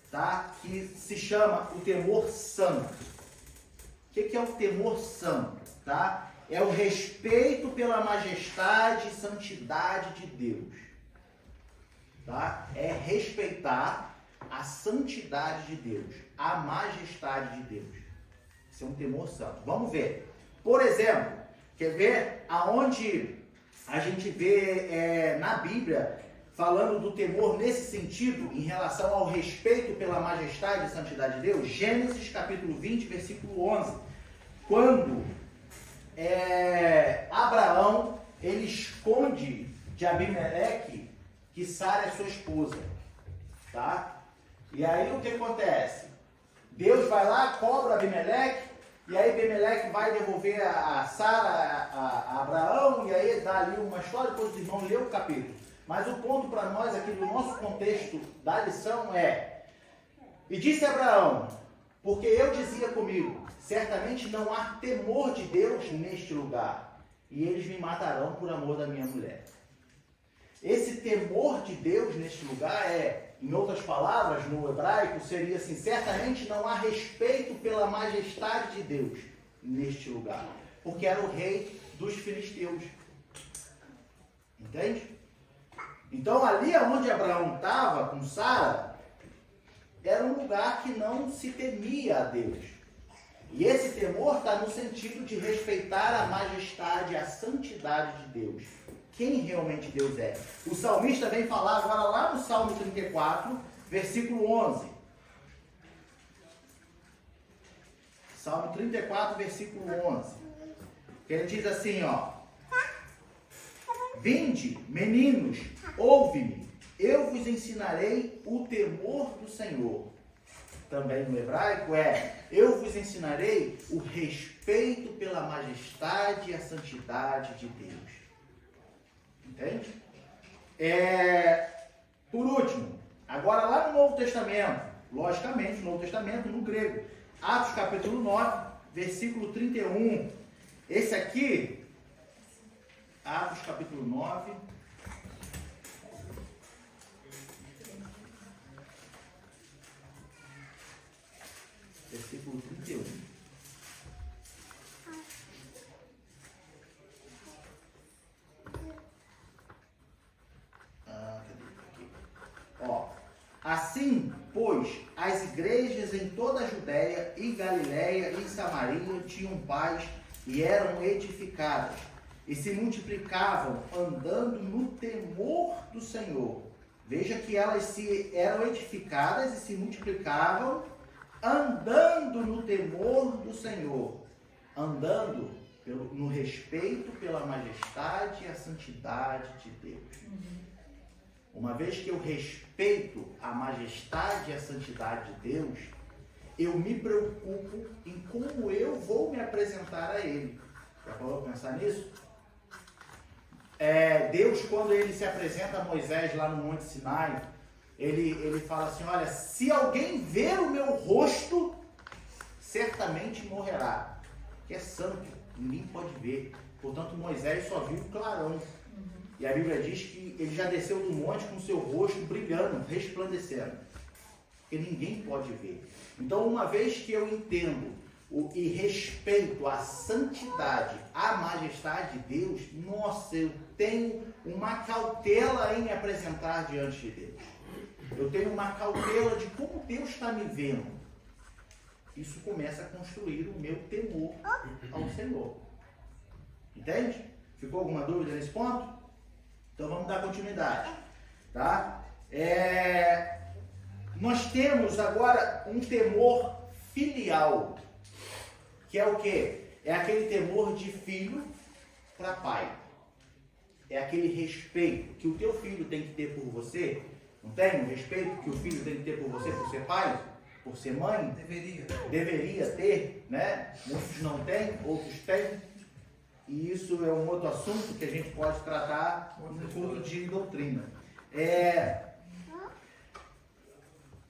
tá? Que se chama o temor santo. O que é o temor santo, tá? É o respeito pela majestade e santidade de Deus. Tá? É respeitar a santidade de Deus, a majestade de Deus. Isso é um temor santo. Vamos ver. Por exemplo, quer ver aonde a gente vê na Bíblia falando do temor nesse sentido, em relação ao respeito pela majestade e santidade de Deus? Gênesis capítulo 20, versículo 11. Quando Abraão, ele esconde de Abimeleque que Sara é sua esposa, tá? E aí o que acontece? Deus vai lá, cobra Abimeleque, e aí Abimeleque vai devolver a Sara a Abraão, e aí dá ali uma história, depois os irmãos lêem o capítulo. Mas o ponto para nós aqui do nosso contexto da lição é: e disse Abraão, porque eu dizia comigo, certamente não há temor de Deus neste lugar, e eles me matarão por amor da minha mulher. Esse temor de Deus neste lugar em outras palavras, no hebraico, seria assim: certamente não há respeito pela majestade de Deus neste lugar, porque era o rei dos filisteus. Entende? Então ali onde Abraão estava com Sara, era um lugar que não se temia a Deus. E esse temor está no sentido de respeitar a majestade, a santidade de Deus. Quem realmente Deus é. O salmista vem falar agora lá no Salmo 34, versículo 11. Salmo 34, versículo 11. Que ele diz assim, ó: vinde, meninos, ouve-me, eu vos ensinarei o temor do Senhor. Também no hebraico eu vos ensinarei o respeito pela majestade e a santidade de Deus. Entende? Por último, agora lá no Novo Testamento, logicamente, no Novo Testamento, no grego, Atos capítulo 9, versículo 31. Esse aqui, Atos capítulo 9, versículo 31. Assim, pois, as igrejas em toda a Judéia e Galiléia e Samaria tinham paz e eram edificadas, e se multiplicavam andando no temor do Senhor. Veja que elas eram edificadas e se multiplicavam andando no temor do Senhor, andando no respeito pela majestade e a santidade de Deus. Uma vez que eu respeito a majestade e a santidade de Deus, eu me preocupo em como eu vou me apresentar a Ele. Já parou para pensar nisso? Deus, quando Ele se apresenta a Moisés lá no Monte Sinai, ele fala assim: olha, se alguém ver o meu rosto, certamente morrerá. Que é santo, ninguém pode ver. Portanto, Moisés só viu o clarão. E a Bíblia diz que ele já desceu do monte com o seu rosto brilhando, resplandecendo. Porque ninguém pode ver. Então, uma vez que eu entendo e respeito à santidade, à majestade de Deus, nossa, eu tenho uma cautela em me apresentar diante de Deus. Eu tenho uma cautela de como Deus está me vendo. Isso começa a construir o meu temor ao Senhor. Entende? Ficou alguma dúvida nesse ponto? Então vamos dar continuidade. Tá? Nós temos agora um temor filial, que é o quê? É aquele temor de filho para pai. É aquele respeito que o teu filho tem que ter por você. Não tem? O respeito que o filho tem que ter por você, por ser pai, por ser mãe? Deveria ter, né? Muitos não têm, outros têm. E isso é um outro assunto que a gente pode tratar no culto de doutrina.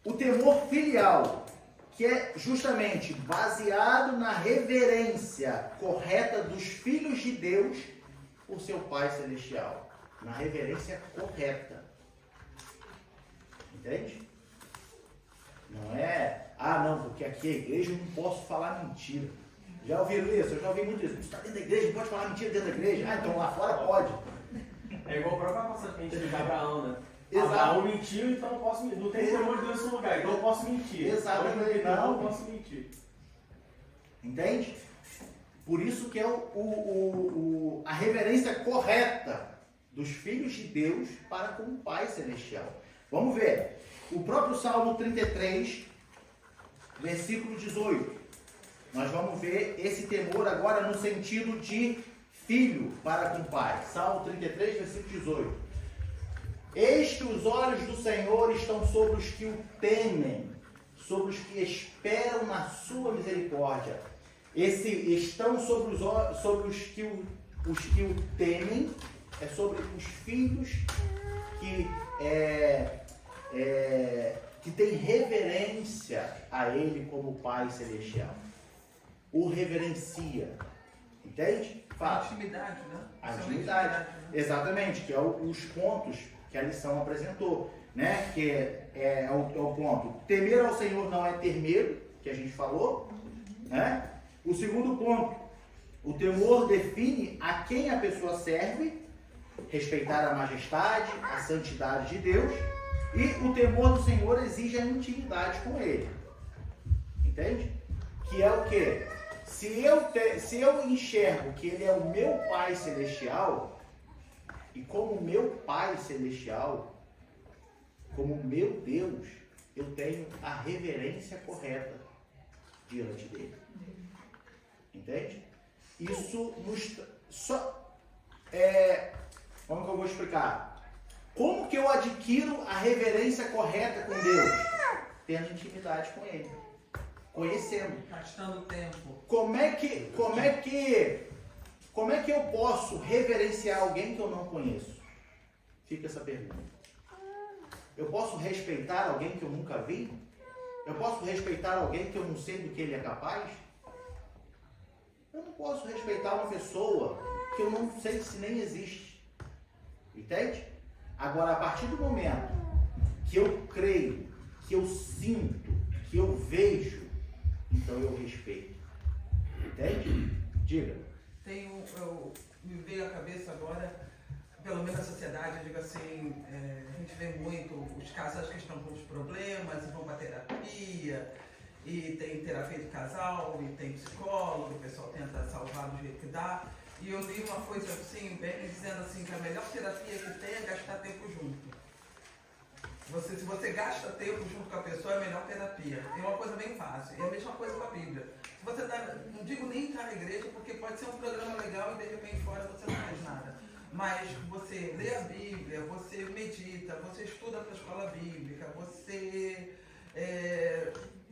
O temor filial, que é justamente baseado na reverência correta dos filhos de Deus por seu Pai Celestial. Na reverência correta. Entende? Não é, não, porque aqui é igreja eu não posso falar mentira. Já ouviram isso? Eu já ouvi muito isso. Você está dentro da igreja, não pode falar mentira dentro da igreja. Então lá fora pode. É igual a própria passagem que a gente viu de Abraão, né? Exato. Abraão mentiu, então eu posso mentir. Não tem temor de Deus nesse lugar, então eu posso mentir. Exatamente. Não, eu posso mentir. Entende? Por isso que é a reverência correta dos filhos de Deus para com o Pai Celestial. Vamos ver. O próprio Salmo 33, versículo 18. Nós vamos ver esse temor agora no sentido de filho para com o pai. Salmo 33, versículo 18. Eis que os olhos do Senhor estão sobre os que o temem, sobre os que esperam na sua misericórdia. Estão sobre os que o temem, é sobre os filhos que têm reverência a Ele como Pai Celestial. O reverencia. Entende? Fala. A intimidade, né? A intimidade. Exatamente, que é os pontos que a lição apresentou. Né? Que é o ponto. Temer ao Senhor não é ter medo, que a gente falou. Né? O segundo ponto. O temor define a quem a pessoa serve, respeitar a majestade, a santidade de Deus. E o temor do Senhor exige a intimidade com Ele. Entende? Que é o quê? Se eu enxergo que Ele é o meu Pai Celestial, e como meu Pai Celestial, como meu Deus, eu tenho a reverência correta diante dele. Entende? Isso como que eu vou explicar? Como que eu adquiro a reverência correta com Deus? Tendo intimidade com Ele. Conhecendo. Gastando tempo. Como é que eu posso reverenciar alguém que eu não conheço? Fica essa pergunta. Eu posso respeitar alguém que eu nunca vi? Eu posso respeitar alguém que eu não sei do que ele é capaz? Eu não posso respeitar uma pessoa que eu não sei se nem existe. Entende? Agora, a partir do momento que eu creio, que eu sinto, que eu vejo, então eu respeito. Entende? Diga. Me veio à cabeça agora, pelo menos na sociedade, eu digo assim, a gente vê muito os casais que estão com os problemas e vão para terapia, e tem terapia de casal, e tem psicólogo, o pessoal tenta salvar do jeito que dá. E eu li uma coisa assim, bem dizendo assim, que a melhor terapia que tem é gastar tempo junto. Se você gasta tempo junto com a pessoa, é a melhor terapia. É uma coisa bem fácil. É a mesma coisa com a Bíblia. Se você não digo nem entrar na igreja, porque pode ser um programa legal e de repente fora você não faz nada. Mas você lê a Bíblia, você medita, você estuda para a escola bíblica, você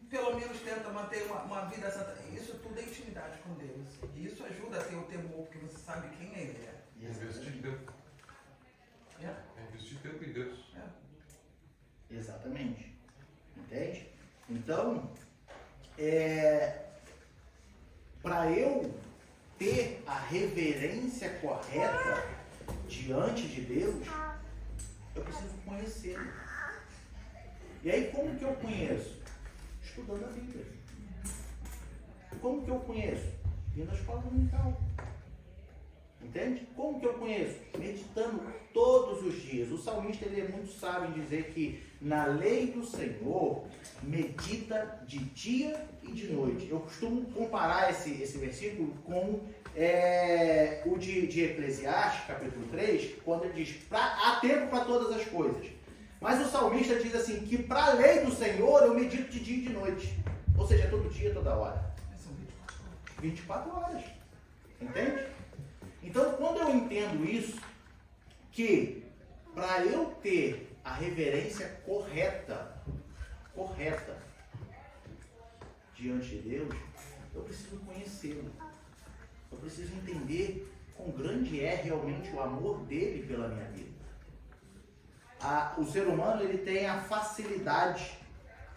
pelo menos tenta manter uma vida santa. Isso tudo é intimidade com Deus. E isso ajuda a ter o temor, porque você sabe quem Ele é. E investir tempo. Investir tempo em Deus. Exatamente. Entende? Então, para eu ter a reverência correta diante de Deus, eu preciso conhecê-lo. E aí, como que eu conheço? Estudando a Bíblia. Como que eu conheço? Indo na escola dominical. Entende? Como que eu conheço? Meditando todos os dias. O salmista ele é muito sábio em dizer que na lei do Senhor medita de dia e de noite. Eu costumo comparar esse versículo com o de Eclesiastes, capítulo 3, quando ele diz, há tempo para todas as coisas. Mas o salmista diz assim, que para a lei do Senhor eu medito de dia e de noite. Ou seja, todo dia, toda hora. 24 horas. Entende? Então, quando eu entendo isso, que para eu ter a reverência correta diante de Deus, eu preciso conhecê-lo. Eu preciso entender quão grande é realmente o amor dele pela minha vida. O ser humano ele tem a facilidade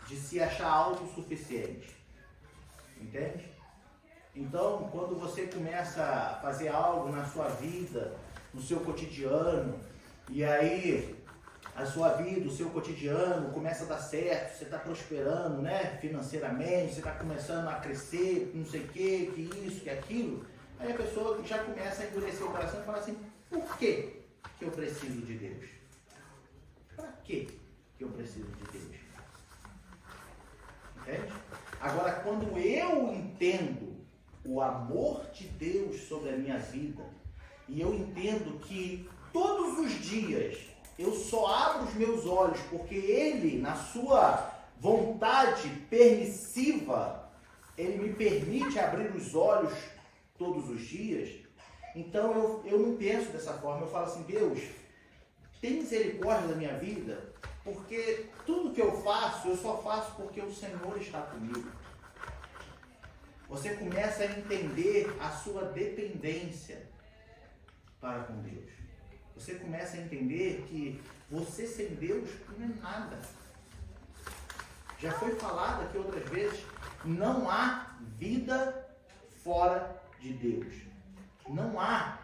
de se achar autossuficiente. Entende? Então, quando você começa a fazer algo na sua vida, no seu cotidiano, e aí a sua vida, o seu cotidiano começa a dar certo, você está prosperando, né, financeiramente, você está começando a crescer, não sei o que isso, que aquilo, aí a pessoa já começa a endurecer o coração e fala assim, por que eu preciso de Deus? Para que eu preciso de Deus? Entende? Agora, quando eu entendo o amor de Deus sobre a minha vida, e eu entendo que todos os dias eu só abro os meus olhos porque Ele, na sua vontade permissiva, Ele me permite abrir os olhos todos os dias, então eu não penso dessa forma, eu falo assim, Deus, tem misericórdia da minha vida, porque tudo que eu faço, eu só faço porque o Senhor está comigo. Você começa a entender a sua dependência para com Deus. Você começa a entender que você sem Deus não é nada. Já foi falado aqui outras vezes, não há vida fora de Deus. Não há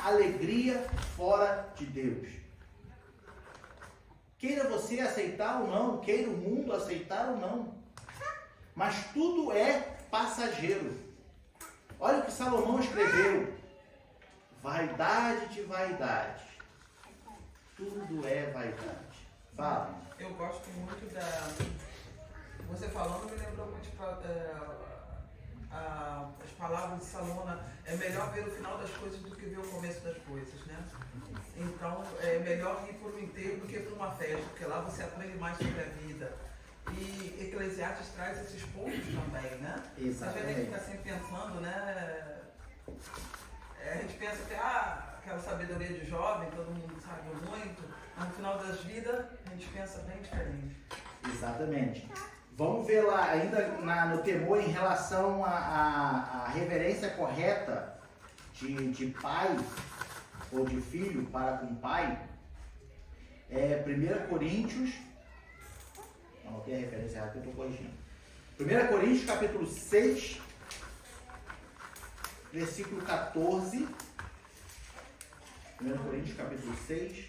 alegria fora de Deus. Queira você aceitar ou não, queira o mundo aceitar ou não. Mas tudo é passageiro. Olha o que Salomão escreveu. Vaidade de vaidade. Tudo é vaidade. Fala. Eu gosto muito da... Você falando me lembrou muito as palavras de Salomão. É melhor ver o final das coisas do que ver o começo das coisas, né? Então, é melhor ir por um enterro do que por uma festa, porque lá você aprende mais sobre a vida. E Eclesiastes traz esses pontos também, né? Exatamente. A gente fica sempre pensando, né? A gente pensa que aquela sabedoria de jovem, todo mundo sabe muito, mas no final das vidas a gente pensa bem diferente. Exatamente. Vamos ver lá, ainda no temor em relação à reverência correta de pai ou de filho para com pai. 1 Coríntios, não tem a referência errada, eu estou corrigindo. 1 Coríntios, capítulo 6, versículo 14. 1 Coríntios, capítulo 6,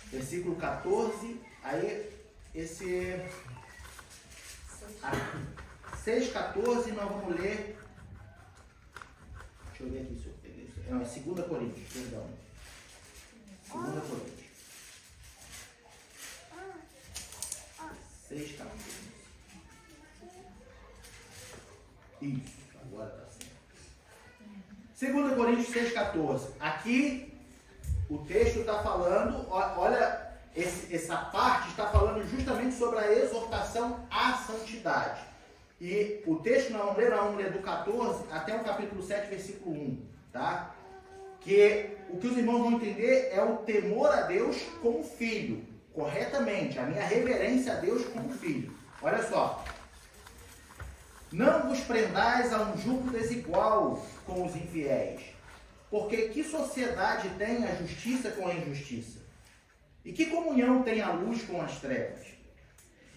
versículo 14. Aí, esse 6,14 nós vamos ler. Deixa eu ver aqui se eu peguei isso. Não, é 2 Coríntios, perdão. 2 Coríntios. 6,14. Isso, agora está certo. 2 Coríntios 6,14. Aqui o texto está falando, olha, essa parte está falando justamente sobre a exortação à santidade. E o texto nós vamos ler do 14 até o capítulo 7, versículo 1, tá? Que o que os irmãos vão entender é o temor a Deus como filho, corretamente, a minha reverência a Deus como filho. Olha só. Não vos prendais a um jugo desigual com os infiéis, porque que sociedade tem a justiça com a injustiça? E que comunhão tem a luz com as trevas?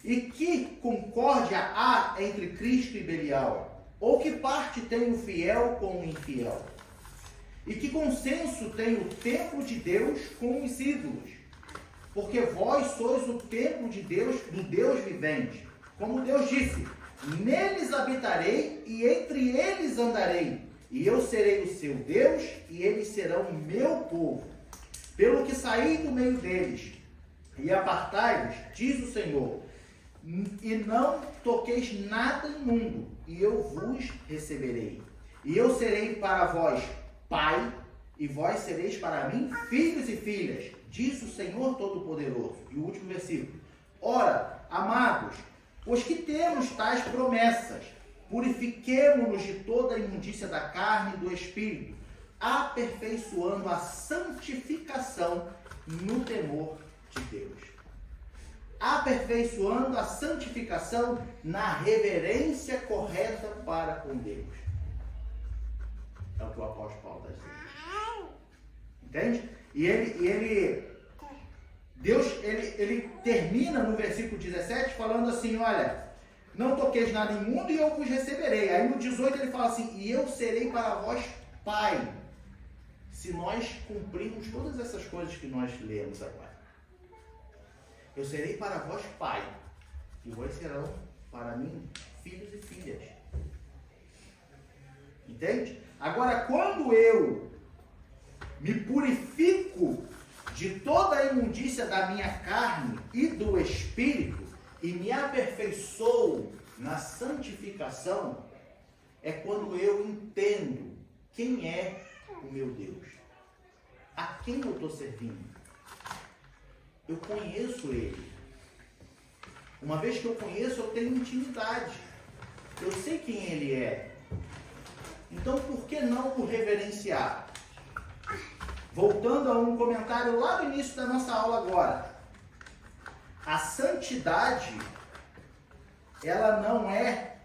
E que concórdia há entre Cristo e Belial? Ou que parte tem o fiel com o infiel? E que consenso tem o templo de Deus com os ídolos? Porque vós sois o templo de Deus, do Deus vivente. Como Deus disse, neles habitarei e entre eles andarei, e eu serei o seu Deus e eles serão o meu povo. Pelo que saí do meio deles e apartai-vos, diz o Senhor, e não toqueis nada imundo, e eu vos receberei. E eu serei para vós pai, e vós sereis para mim filhos e filhas, diz o Senhor Todo-Poderoso. E o último versículo. Ora, amados, pois que temos tais promessas, purifiquemo-nos de toda a imundícia da carne e do espírito, aperfeiçoando a santificação no temor de Deus. Aperfeiçoando a santificação na reverência correta para com Deus. É o que o apóstolo Paulo está dizendo. Entende? E Deus termina no versículo 17 falando assim, olha, não toqueis nada imundo e eu vos receberei. Aí no 18 ele fala assim, e eu serei para vós pai, se nós cumprirmos todas essas coisas que nós lemos agora. Eu serei para vós pai, e vós serão para mim filhos e filhas. Entende? Agora, quando eu me purifico de toda a imundícia da minha carne e do espírito e me aperfeiçoo na santificação, é quando eu entendo quem é o meu Deus, a quem eu estou servindo. Eu conheço Ele. Uma vez que eu conheço, eu tenho intimidade. Eu sei quem Ele é. Então, por que não o reverenciar? Voltando a um comentário lá no início da nossa aula agora. A santidade, ela não é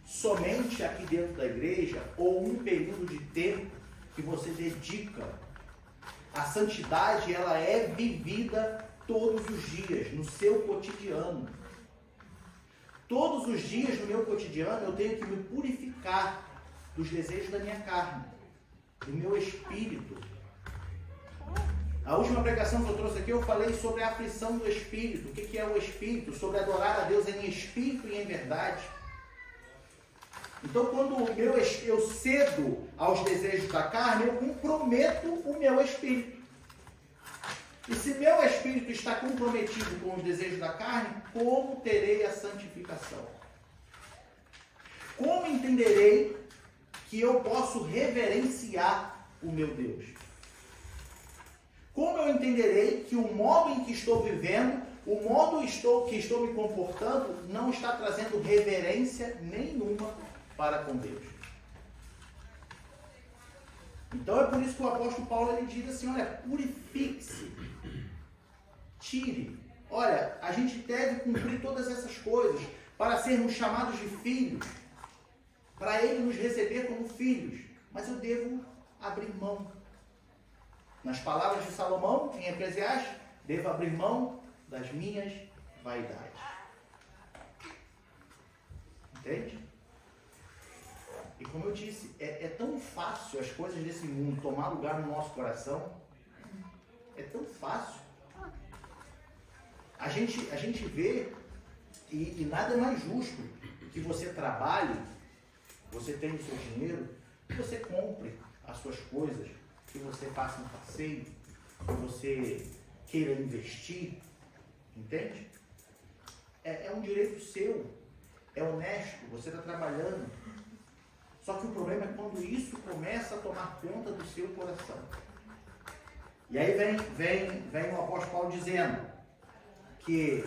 somente aqui dentro da igreja ou um período de tempo que você dedica. A santidade, ela é vivida todos os dias, no seu cotidiano. Todos os dias no meu cotidiano eu tenho que me purificar dos desejos da minha carne, do meu espírito. A última pregação que eu trouxe aqui, eu falei sobre a aflição do espírito. O que é o espírito? Sobre adorar a Deus em espírito e em verdade. Então, quando eu cedo aos desejos da carne, eu comprometo o meu espírito. E se meu espírito está comprometido com os desejos da carne, como terei a santificação? Como entenderei que eu posso reverenciar o meu Deus? Como eu entenderei que o modo em que estou vivendo, o modo que estou me comportando, não está trazendo reverência nenhuma para com Deus? Então é por isso que o apóstolo Paulo ele diz assim, olha, purifique-se, tire. Olha, a gente deve cumprir todas essas coisas para sermos chamados de filhos, para Ele nos receber como filhos. Mas eu devo abrir mão. Nas palavras de Salomão, em Eclesiastes, devo abrir mão das minhas vaidades. Entende? E como eu disse, é tão fácil as coisas desse mundo tomar lugar no nosso coração. É tão fácil. A gente vê, e nada é mais justo que você trabalhe, você tenha o seu dinheiro, que você compre as suas coisas, que você faça um passeio, que você queira investir. Entende? É um direito seu. É honesto, você está trabalhando. Só que o problema é quando isso começa a tomar conta do seu coração. E aí vem o apóstolo Paulo dizendo que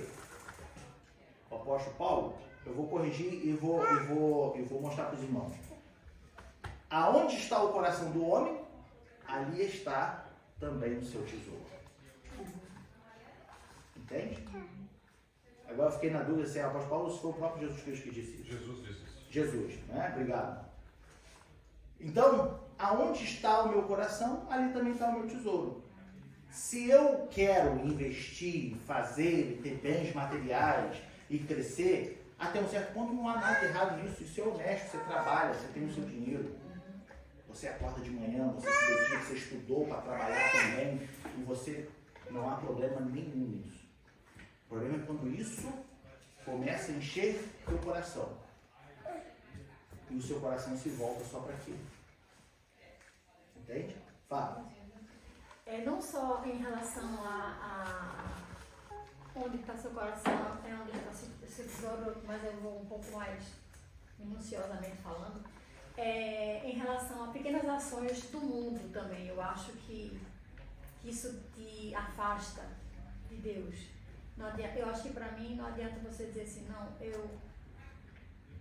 o apóstolo Paulo, eu vou corrigir e vou mostrar para os irmãos. Aonde está o coração do homem, ali está também o seu tesouro. Entende? Agora eu fiquei na dúvida se é o apóstolo Paulo ou se foi o próprio Jesus Cristo que disse isso. Jesus disse isso. Jesus, né? Obrigado. Então, aonde está o meu coração, ali também está o meu tesouro. Se eu quero investir, fazer, ter bens materiais e crescer, até um certo ponto não há nada errado nisso. Isso é honesto, você trabalha, você tem o seu dinheiro. Você acorda de manhã, você se dedica, você estudou para trabalhar também, e você não há problema nenhum nisso. O problema é quando isso começa a encher teu coração. E o seu coração se volta só para aquilo. Entende? Fala. Não só em relação a onde está seu coração, onde está seu tesouro, mas eu vou um pouco mais minuciosamente falando, em relação a pequenas ações do mundo também. Eu acho que isso te afasta de Deus. Não adianta, eu acho que para mim não adianta você dizer assim, não,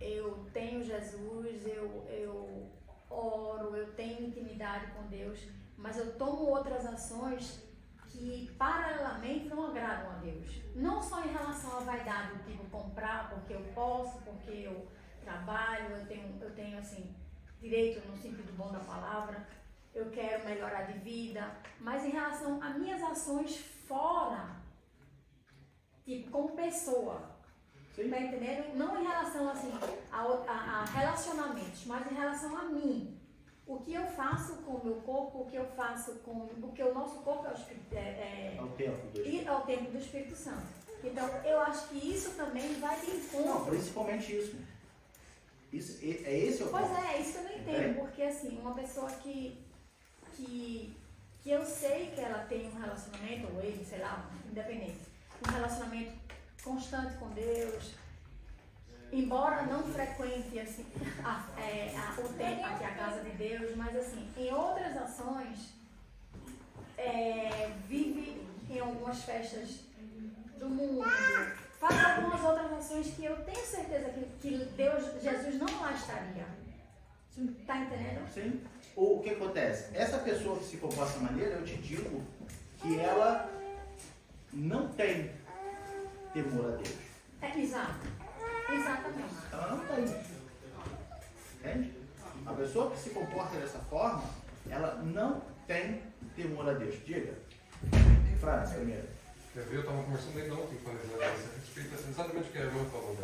eu tenho Jesus, eu oro, eu tenho intimidade com Deus, mas eu tomo outras ações que paralelamente não agradam a Deus. Não só em relação à vaidade, tipo comprar porque eu posso, porque eu trabalho, eu tenho assim, direito no sentido bom da palavra, eu quero melhorar de vida, mas em relação a minhas ações fora, tipo como pessoa. Sim. Tá entendendo? Não em relação assim a relacionamentos, mas em relação a mim. O que eu faço com o meu corpo, o que eu faço com... Porque o nosso corpo é o templo do Espírito Santo. Então, eu acho que isso também vai de encontro. Não, principalmente isso. Esse é o ponto. Pois é, isso que eu não entendo. Porque, assim, uma pessoa que eu sei que ela tem um relacionamento, ou ele, sei lá, independente, um relacionamento constante com Deus, embora não frequente assim, o tempo aqui, a casa de Deus, mas assim, em outras ações, vive em algumas festas do mundo, faz algumas outras ações que eu tenho certeza que Jesus não lá estaria. Tá entendendo? Sim. O que acontece? Essa pessoa que se comporta dessa maneira, eu te digo que ela não tem temor a Deus. Exato. Exatamente. Ela não tem. Entende? A pessoa que se comporta dessa forma, ela não tem temor a Deus. Diga. Franz, primeiro. Eu estava conversando ainda ontem com a a respeito exatamente o que a irmã falou.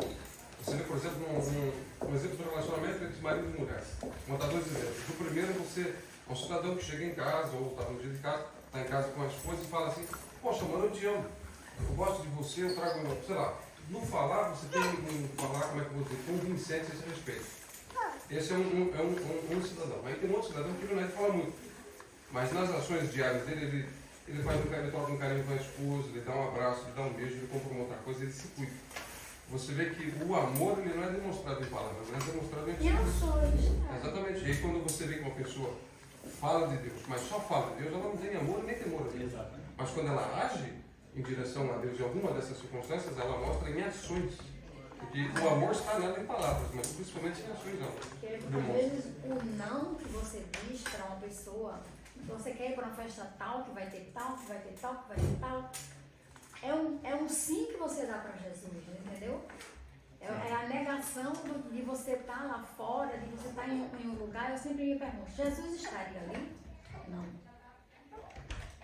Você vê, por exemplo, um exemplo do relacionamento entre marido e mulher. Vou dar dois exemplos. O primeiro é um cidadão que chega em casa, ou está no dia de casa, está em casa com a esposa e fala assim, poxa, mano, eu te amo. Eu gosto de você, eu trago, sei lá, no falar, você tem que falar, como é que eu vou dizer, convincente a esse respeito. Esse é um cidadão. Aí tem um outro cidadão que não é de falar muito. Mas nas ações diárias dele, ele faz ele troca um carinho com a esposa, ele dá um abraço, ele dá um beijo, ele compra uma outra coisa, ele se cuida. Você vê que o amor ele não é demonstrado em palavras, ele é demonstrado em atitudes. Exatamente. E aí quando você vê que uma pessoa fala de Deus, mas só fala de Deus, ela não tem amor nem temor a Deus. Mas quando ela age em direção a Deus em alguma dessas circunstâncias, ela mostra em ações. Porque o amor está nela em palavras, mas principalmente em ações não. Às vezes o não que você diz para uma pessoa, você quer ir para uma festa tal, que vai ter tal, que vai ter tal, que vai ter tal, é um sim que você dá para Jesus, entendeu? É a negação de você estar lá fora, de você estar em um lugar. Eu sempre me pergunto, Jesus estaria ali? Não.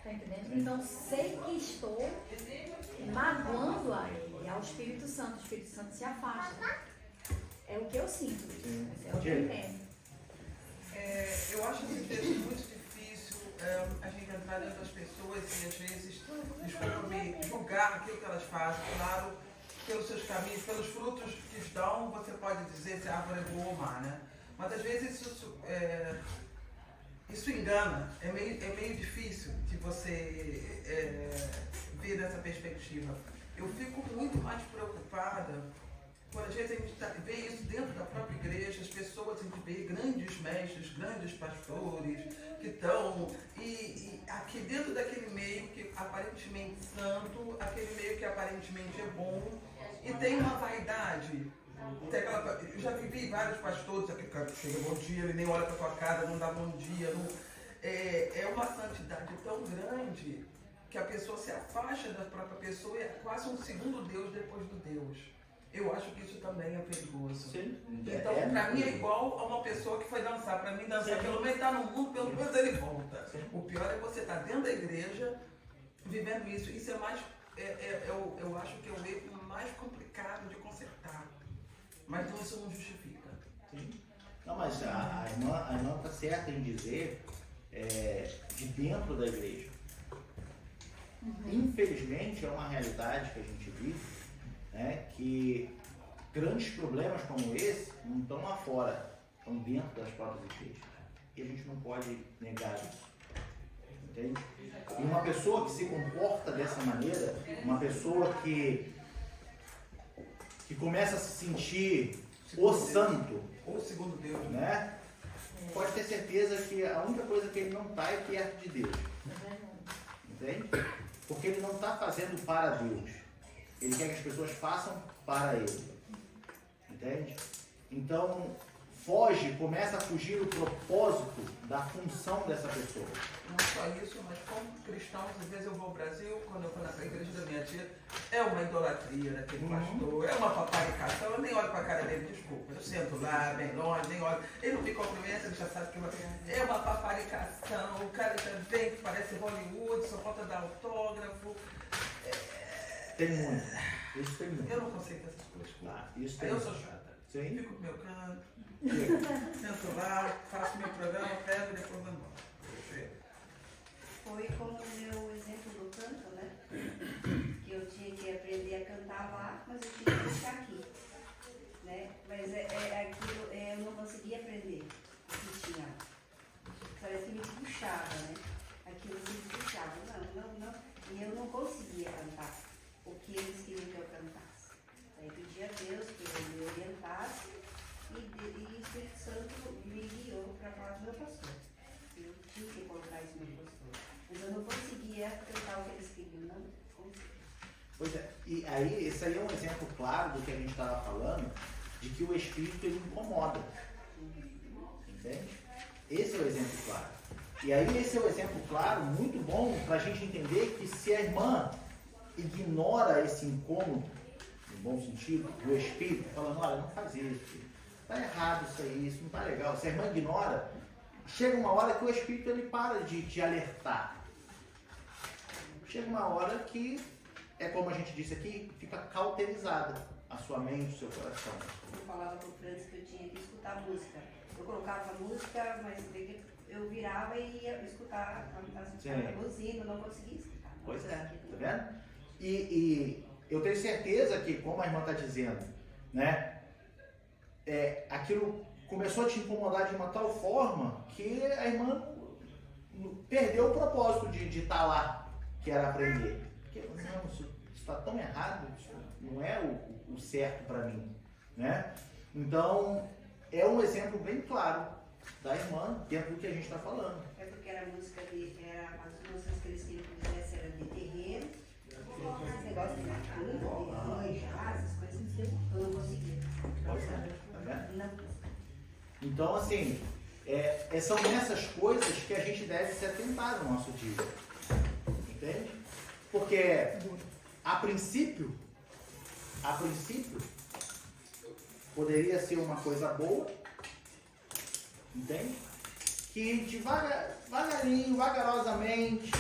Tá entendendo? Então sei que estou magoando a ele, ao Espírito Santo. O Espírito Santo se afasta. É o que eu sinto. É o que eu entendo. Eu acho esse texto muito difícil, a gente entrar dentro das pessoas e às vezes, desculpa-me, julgar aquilo que elas fazem. Claro, pelos seus caminhos, pelos frutos que dão, você pode dizer se a árvore é boa ou má, né? Mas às vezes isso engana, é meio difícil de você ver dessa perspectiva. Eu fico muito mais preocupada quando às vezes a gente vê isso dentro da própria igreja, as pessoas, a gente vê grandes mestres, grandes pastores que estão, e aqui dentro daquele meio que aparentemente santo, aquele meio que aparentemente é bom, e tem uma vaidade. Eu já vivi vários pastores, aquele cara que chega bom dia, ele nem olha para tua cara, não dá bom dia. É uma santidade tão grande que a pessoa se afasta da própria pessoa e é quase um segundo Deus depois do Deus. Eu acho que isso também é perigoso. Sim. Então, para mim é igual a uma pessoa que foi dançar. Para mim, dançar, pelo menos está no mundo, pelo menos ele volta. Sim. O pior é você estar dentro da igreja vivendo isso. Isso é mais, eu acho que é o erro mais complicado de consertar. Mas isso não justifica. Sim. Não, mas a irmã está certa em dizer de dentro da igreja. Infelizmente, é uma realidade que a gente vive, né, que grandes problemas como esse não estão lá fora, estão dentro das próprias igrejas. E a gente não pode negar isso. Entende? E uma pessoa que se comporta dessa maneira, uma pessoa que começa a se sentir o santo, ou segundo Deus, né? Pode ter certeza que a única coisa que ele não está é perto de Deus. Entende? Porque ele não está fazendo para Deus. Ele quer que as pessoas façam para ele. Entende? Então, foge, começa a fugir do propósito, da função dessa pessoa. Não só isso, mas como cristãos, às vezes eu vou ao Brasil, quando eu vou na igreja da minha tia, é uma idolatria daquele pastor, é uma paparicação, eu nem olho para a cara dele, desculpa, eu sento lá, bem longe, nem olho, ele não me cumprimenta, ele já sabe que é uma paparicação, o cara já vem que parece Hollywood, só falta dar autógrafo. Tem muito, isso tem muito. Eu não consigo essas coisas. Isso tem eu muito. sou chata, Sim. fico pro meu canto, sento lá, faço meu programa, pego e depois vou embora. Foi como o meu exemplo do canto, né? Que eu tinha que aprender a cantar lá, mas eu tinha que deixar aqui. Né? Mas aquilo eu não conseguia aprender o que tinha. Parece que me puxava, né? Aquilo me puxava. Não. E eu não conseguia cantar o que eles queriam que eu cantasse. Aí pedi a Deus que ele me orientasse e o Espírito Santo me guiou para falar do meu pastor. Eu tinha que colocar isso no meu pastor. Mas eu não conseguia cantar o que eles queriam, não conseguia. Pois é, e aí, esse aí é um exemplo claro do que a gente estava falando, de que o Espírito ele incomoda. Entende? Esse é o exemplo claro. E aí, esse é o exemplo claro, muito bom, para a gente entender que se a irmã ignora esse incômodo, no bom sentido, do Espírito, falando, olha, não faz isso, está errado isso aí, isso não está legal. Se a irmã ignora, chega uma hora que o Espírito ele para de te alertar. Chega uma hora que, é como a gente disse aqui, fica cauterizada a sua mente, o seu coração. Eu falava pro Francis que eu tinha que escutar música. Eu colocava música, mas eu virava e ia escutar a buzina, não conseguia escutar. Pois é, tá vendo? E eu tenho certeza que, como a irmã está dizendo, né, aquilo começou a te incomodar de uma tal forma que a irmã perdeu o propósito de estar lá, que era aprender. Porque, não, isso está tão errado, isso não é o certo para mim, né? Então, é um exemplo bem claro da irmã dentro do que a gente está falando. É porque era música as músicas que eles queriam que fizesse era de terreiro, esse negócio de macumba, de arranjar, essas coisas assim, eu não conseguia. Pois é, tá vendo? Não. Então, assim, são nessas coisas que a gente deve se atentar no nosso dia. Entende? Porque, a princípio, poderia ser uma coisa boa, entende? Que devagarinho, vagarosamente,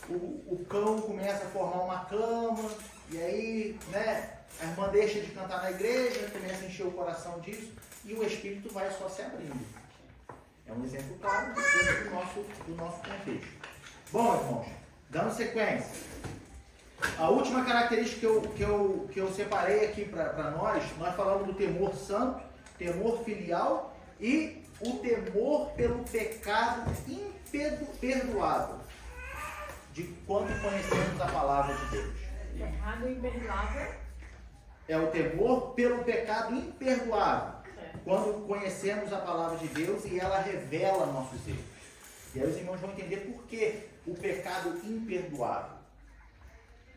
o cão começa a formar uma cama, e aí, né, a irmã deixa de cantar na igreja, começa a encher o coração disso, e o Espírito vai só se abrindo. É um exemplo claro dentro do nosso contexto. Bom, irmãos, dando sequência, a última característica que eu separei aqui para nós falamos do temor santo, temor filial e o temor pelo pecado imperdoável, de quanto conhecemos a palavra de Deus. Pecado imperdoável. É o temor pelo pecado imperdoável, quando conhecemos a palavra de Deus e ela revela nossos erros. E aí os irmãos vão entender por que o pecado imperdoável.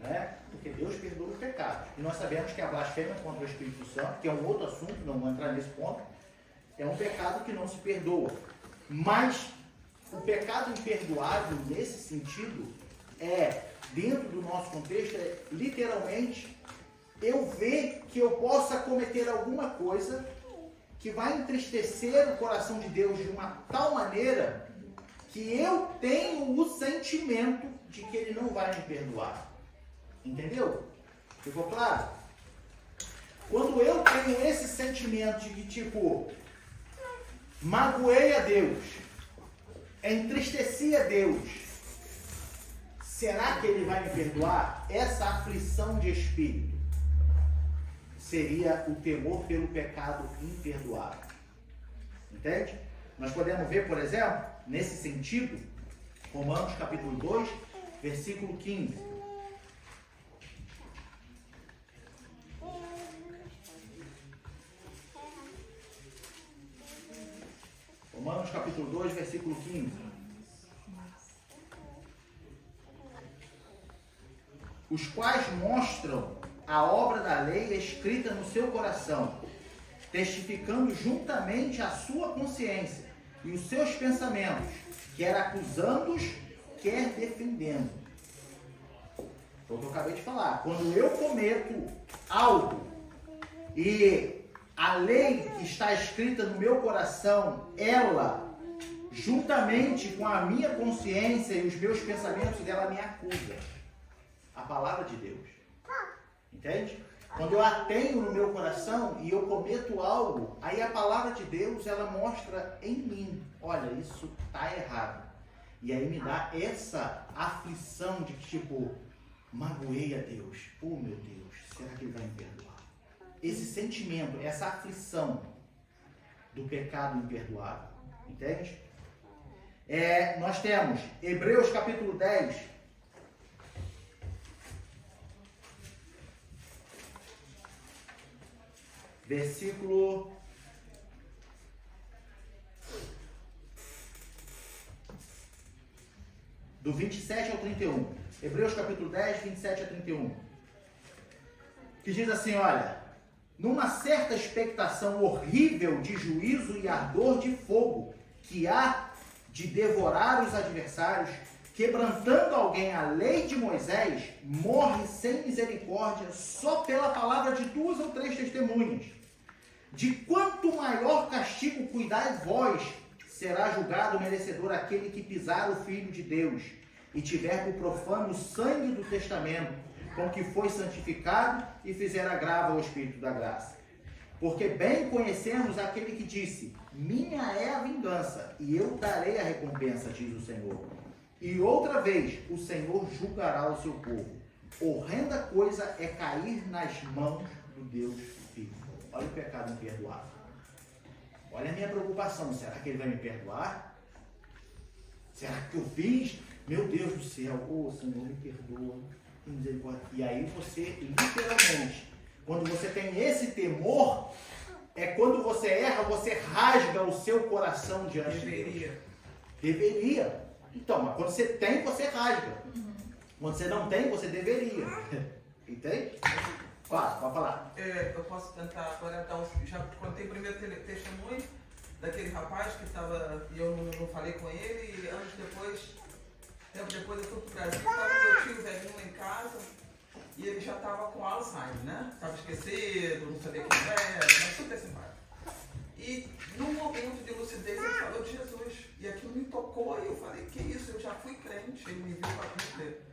Né? Porque Deus perdoa os pecados. E nós sabemos que a blasfêmia contra o Espírito Santo, que é um outro assunto, não vou entrar nesse ponto, é um pecado que não se perdoa. Mas o pecado imperdoável, nesse sentido, dentro do nosso contexto, literalmente, eu ver que eu possa cometer alguma coisa que vai entristecer o coração de Deus de uma tal maneira que eu tenho o sentimento de que Ele não vai me perdoar. Entendeu? Ficou claro? Quando eu tenho esse sentimento de que, tipo, magoei a Deus, entristeci a Deus, será que Ele vai me perdoar? Essa aflição de espírito, seria o temor pelo pecado imperdoável. Entende? Nós podemos ver, por exemplo, nesse sentido, Romanos capítulo 2, versículo 15. Romanos capítulo 2, versículo 15. Os quais mostram a obra da lei escrita no seu coração, testificando juntamente a sua consciência e os seus pensamentos, quer acusando-os, quer defendendo. Então, o que eu acabei de falar, quando eu cometo algo e a lei que está escrita no meu coração, ela, juntamente com a minha consciência e os meus pensamentos, ela me acusa. A palavra de Deus. Entende? Quando eu a tenho no meu coração e eu cometo algo, aí a palavra de Deus, ela mostra em mim, olha, isso está errado. E aí me dá essa aflição de tipo, magoei a Deus. Oh, meu Deus, será que Ele vai me perdoar? Esse sentimento, essa aflição do pecado imperdoável. Entende? Nós temos Hebreus capítulo 10, versículo do 27 ao 31. Hebreus capítulo 10, 27 a 31. Que diz assim, olha, numa certa expectação horrível de juízo e ardor de fogo, que há de devorar os adversários, quebrantando alguém a lei de Moisés, morre sem misericórdia só pela palavra de 2 ou 3 testemunhas. De quanto maior castigo cuidai vós, será julgado merecedor aquele que pisar o Filho de Deus e tiver por profano o sangue do testamento, com que foi santificado e fizer agravo ao Espírito da graça. Porque bem conhecemos aquele que disse, minha é a vingança, e eu darei a recompensa, diz o Senhor. E outra vez, o Senhor julgará o seu povo. Horrenda coisa é cair nas mãos do Deus Filho. Olha o pecado imperdoável. Olha a minha preocupação. Será que Ele vai me perdoar? Será que eu fiz? Meu Deus do céu. Oh, Senhor, me perdoa. E aí você, literalmente, quando você tem esse temor, é quando você erra, você rasga o seu coração diante de Deus. Deveria. Então, mas quando você tem, você rasga. Quando você não tem, você deveria. Entende? Claro, pode falar. Eu posso tentar agora dar já contei o primeiro testemunho daquele rapaz que estava, e eu não falei com ele, e anos depois, tempo depois eu fui pro Brasil, estava meu tio velhinho em casa, e ele já estava com Alzheimer, né? Estava esquecido, não sabia quem era, mas tudo esse pai. E num momento de lucidez ele falou de Jesus, e aquilo me tocou, e eu falei, que isso, eu já fui crente, ele me viu com a Bíblia.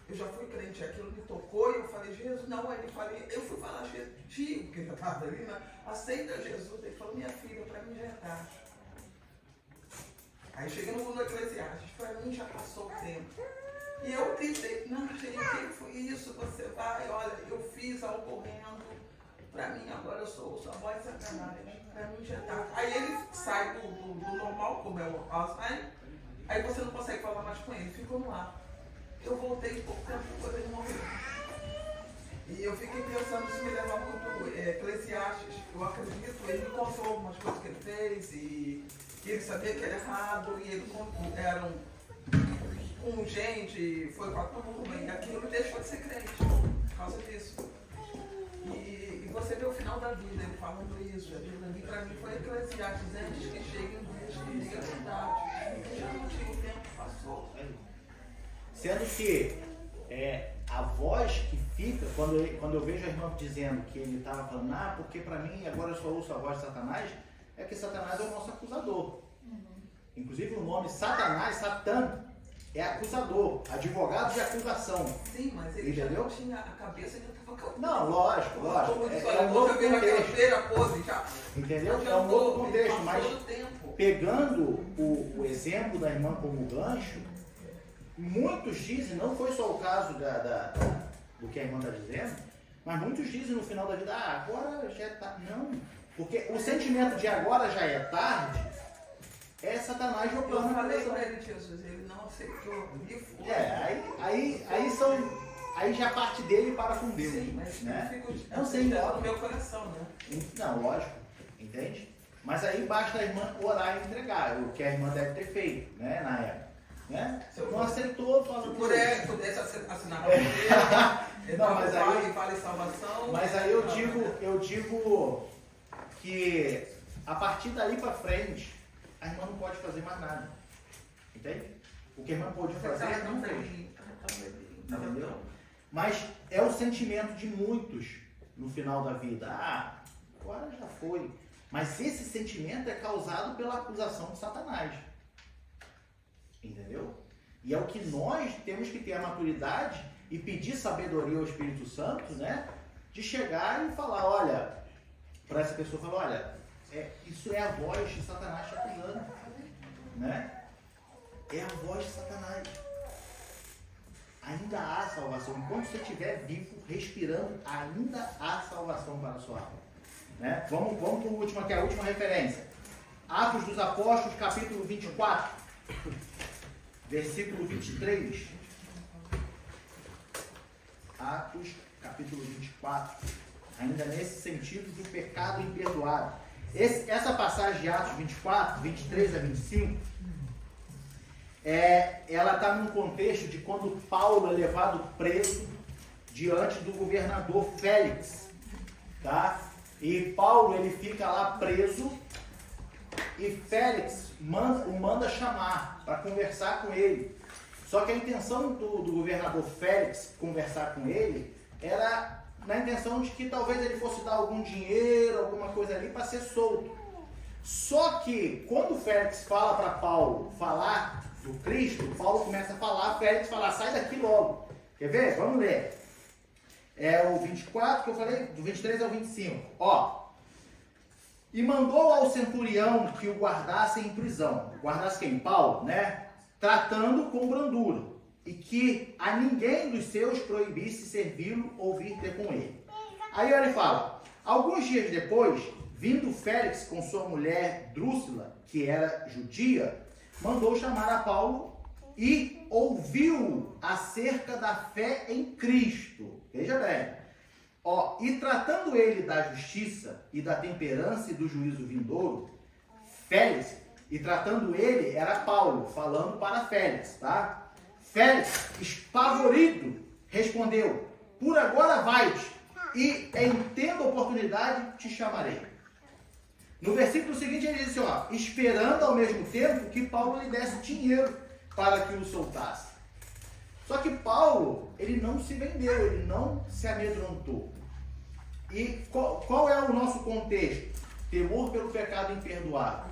Eu já fui crente, aquilo me tocou e eu falei, Jesus, não, aí ele falei, eu fui falar, tio, porque ele estava ali, né? Aceita Jesus. Ele falou, minha filha, para mim já é tarde. Aí cheguei no mundo Eclesiastes, para mim já passou o tempo. E eu tentei, não, gente, o que foi isso? Você vai, olha, eu fiz algo horrendo, para mim agora eu sou sua voz de sacanagem, para mim já é tarde. Aí ele sai do normal, como é o Alzheimer, aí você não consegue falar mais com ele, ficou no ar. Eu voltei pouco tempo depois ele morreu. E eu fiquei pensando se me levar muito Eclesiastes. Eu acredito, ele me contou algumas coisas que ele fez e ele sabia que era errado e ele era um gente, foi com a turma e aquilo me deixou de ser crente por causa disso. E você vê o final da vida, ele falando isso. E para mim foi Eclesiastes, antes que chegue um dia que diga a verdade. Já não tinha o tempo, passou. Sendo que a voz que fica, quando eu vejo a irmã dizendo que ele estava falando, porque para mim agora eu só ouço a voz de Satanás, é que Satanás é o nosso acusador. Inclusive o nome Satanás, Satã, é acusador, advogado de acusação. Sim, mas ele já não tinha a cabeça, ele estava calmo. Não, lógico. É um outro contexto. Entendeu? É um outro contexto, mas pegando o exemplo da irmã como gancho, muitos dizem, não foi só o caso do que a irmã está dizendo, Mas muitos dizem no final da vida, agora já é tarde. Não, porque o sentimento de agora já é tarde é Satanás Eu jogando na falei cabeça. para ele, Jesus, ele não aceitou. Aí já parte dele para com Deus. Sim, mas né? eu fico Não sei, no meu coração, né? Não, lógico, entende? Mas aí basta a irmã orar e entregar, o que a irmã deve ter feito, né, na época. Né? Não aceitou, falando. Se pudesse assinar para você, não, mas aí fala em salvação. Mas aí eu digo que a partir dali para frente, a irmã não pode fazer mais nada. Entende? O que a irmã pôde fazer, não fez. Entendeu? Mas é o sentimento de muitos no final da vida. Agora já foi. Mas esse sentimento é causado pela acusação de Satanás. Entendeu? E é o que nós temos que ter a maturidade e pedir sabedoria ao Espírito Santo, né? De chegar e falar, olha, para essa pessoa falar, olha, isso é a voz de Satanás te acusando, né? É a voz de Satanás. Ainda há salvação. Enquanto você estiver vivo, respirando, ainda há salvação para a sua alma. Né? Vamos para o último aqui, a última referência. Atos dos Apóstolos, capítulo 24, versículo 23. Atos, capítulo 24. Ainda nesse sentido do pecado imperdoado. Essa passagem de Atos 24, 23 a 25, ela está num contexto de quando Paulo é levado preso diante do governador Félix, tá? E Paulo ele fica lá preso e Félix o manda chamar para conversar com ele. Só que a intenção do governador Félix conversar com ele era na intenção de que talvez ele fosse dar algum dinheiro, alguma coisa ali para ser solto. Só que quando Félix fala para Paulo falar do Cristo, Paulo começa a falar, Félix fala, sai daqui logo. Quer ver? Vamos ler. É o 24 que eu falei, do 23 ao 25. Ó. E mandou ao centurião que o guardasse em prisão. Guardasse quem? Paulo, né? Tratando com brandura. E que a ninguém dos seus proibisse servi-lo ou vir ter com ele. Aí ele fala, alguns dias depois, vindo Félix com sua mulher Drúxila, que era judia, mandou chamar a Paulo e ouviu acerca da fé em Cristo. Veja bem. Ó, e tratando ele da justiça e da temperança e do juízo vindouro, Félix, e tratando ele, era Paulo, falando para Félix, tá? Félix, espavorido, respondeu, por agora vai-te, e em tendo oportunidade te chamarei. No versículo seguinte ele diz assim, ó, esperando ao mesmo tempo que Paulo lhe desse dinheiro para que o soltasse. Só que Paulo, ele não se vendeu, ele não se amedrontou. E qual é o nosso contexto? Temor pelo pecado imperdoável.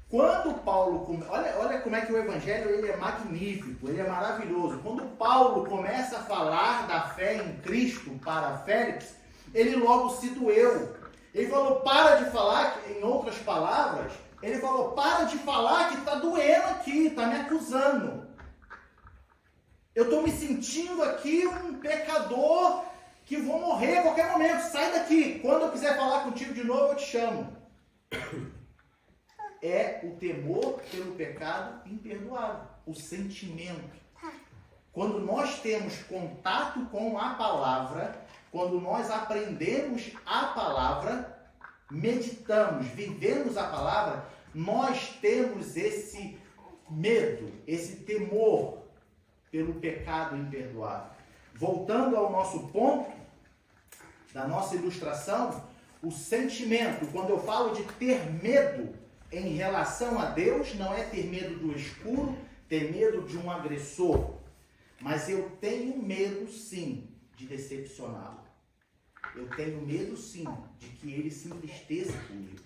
Quando Paulo, olha como é que o evangelho ele é magnífico, ele é maravilhoso. Quando Paulo começa a falar da fé em Cristo para Félix, ele logo se doeu. Ele falou, para de falar, em outras palavras, ele falou, para de falar que está doendo aqui, está me acusando. Eu estou me sentindo aqui um pecador que vou morrer a qualquer momento. Sai daqui. Quando eu quiser falar contigo de novo, eu te chamo. É o temor pelo pecado imperdoável. O sentimento. Quando nós temos contato com a palavra, quando nós aprendemos a palavra, meditamos, vivemos a palavra, nós temos esse medo, esse temor pelo pecado imperdoável. Voltando ao nosso ponto, da nossa ilustração, o sentimento, quando eu falo de ter medo em relação a Deus, não é ter medo do escuro, ter medo de um agressor, mas eu tenho medo sim de decepcioná-lo. Eu tenho medo sim de que ele se entristeça comigo.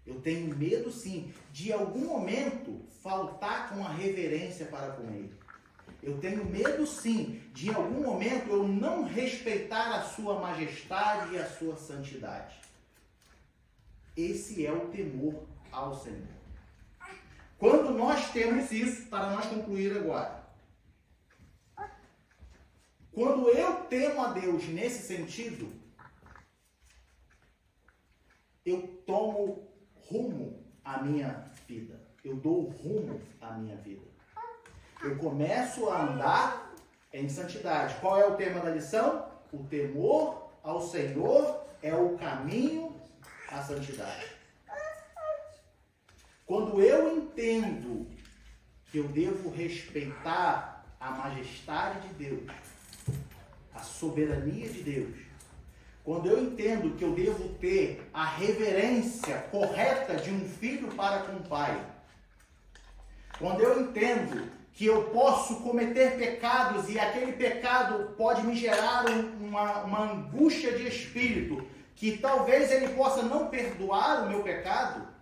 Eu tenho medo sim de em algum momento faltar com a reverência para com ele. Eu tenho medo sim de em algum momento eu não respeitar a sua majestade e a sua santidade. Esse é o temor ao Senhor. Quando nós temos isso, para nós concluir agora, Quando eu temo a Deus nesse sentido, eu tomo rumo à minha vida. Eu dou rumo à minha vida. Eu começo a andar em santidade. Qual é o tema da lição? O temor ao Senhor é o caminho à santidade. Quando eu entendo que eu devo respeitar a majestade de Deus, a soberania de Deus, quando eu entendo que eu devo ter a reverência correta de um filho para com o pai, quando eu entendo que eu posso cometer pecados e aquele pecado pode me gerar uma angústia de espírito, que talvez ele possa não perdoar o meu pecado,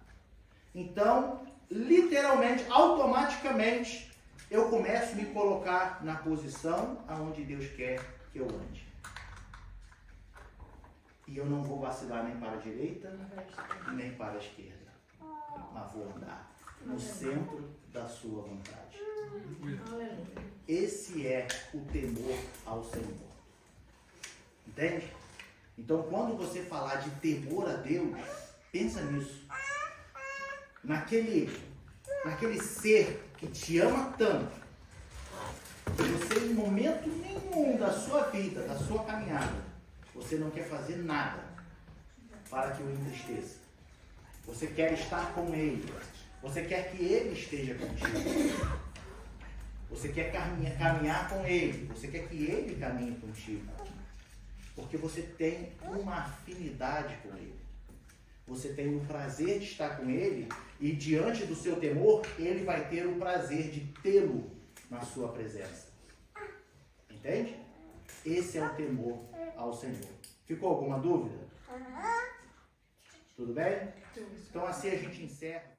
então, literalmente, automaticamente, eu começo a me colocar na posição aonde Deus quer que eu ande. E eu não vou vacilar nem para a direita, nem para a esquerda, mas vou andar no centro da sua vontade. Esse é o temor ao Senhor. Entende? Então, quando você falar de temor a Deus, pensa nisso. Naquele ser que te ama tanto, que você em momento nenhum da sua vida, da sua caminhada, você não quer fazer nada para que o entristeça. Você quer estar com Ele. Você quer que Ele esteja contigo. Você quer caminhar com Ele. Você quer que Ele caminhe contigo. Porque você tem uma afinidade com Ele. Você tem o prazer de estar com Ele e diante do seu temor, Ele vai ter o prazer de tê-lo na sua presença. Entende? Esse é o temor ao Senhor. Ficou alguma dúvida? Tudo bem? Então assim a gente encerra.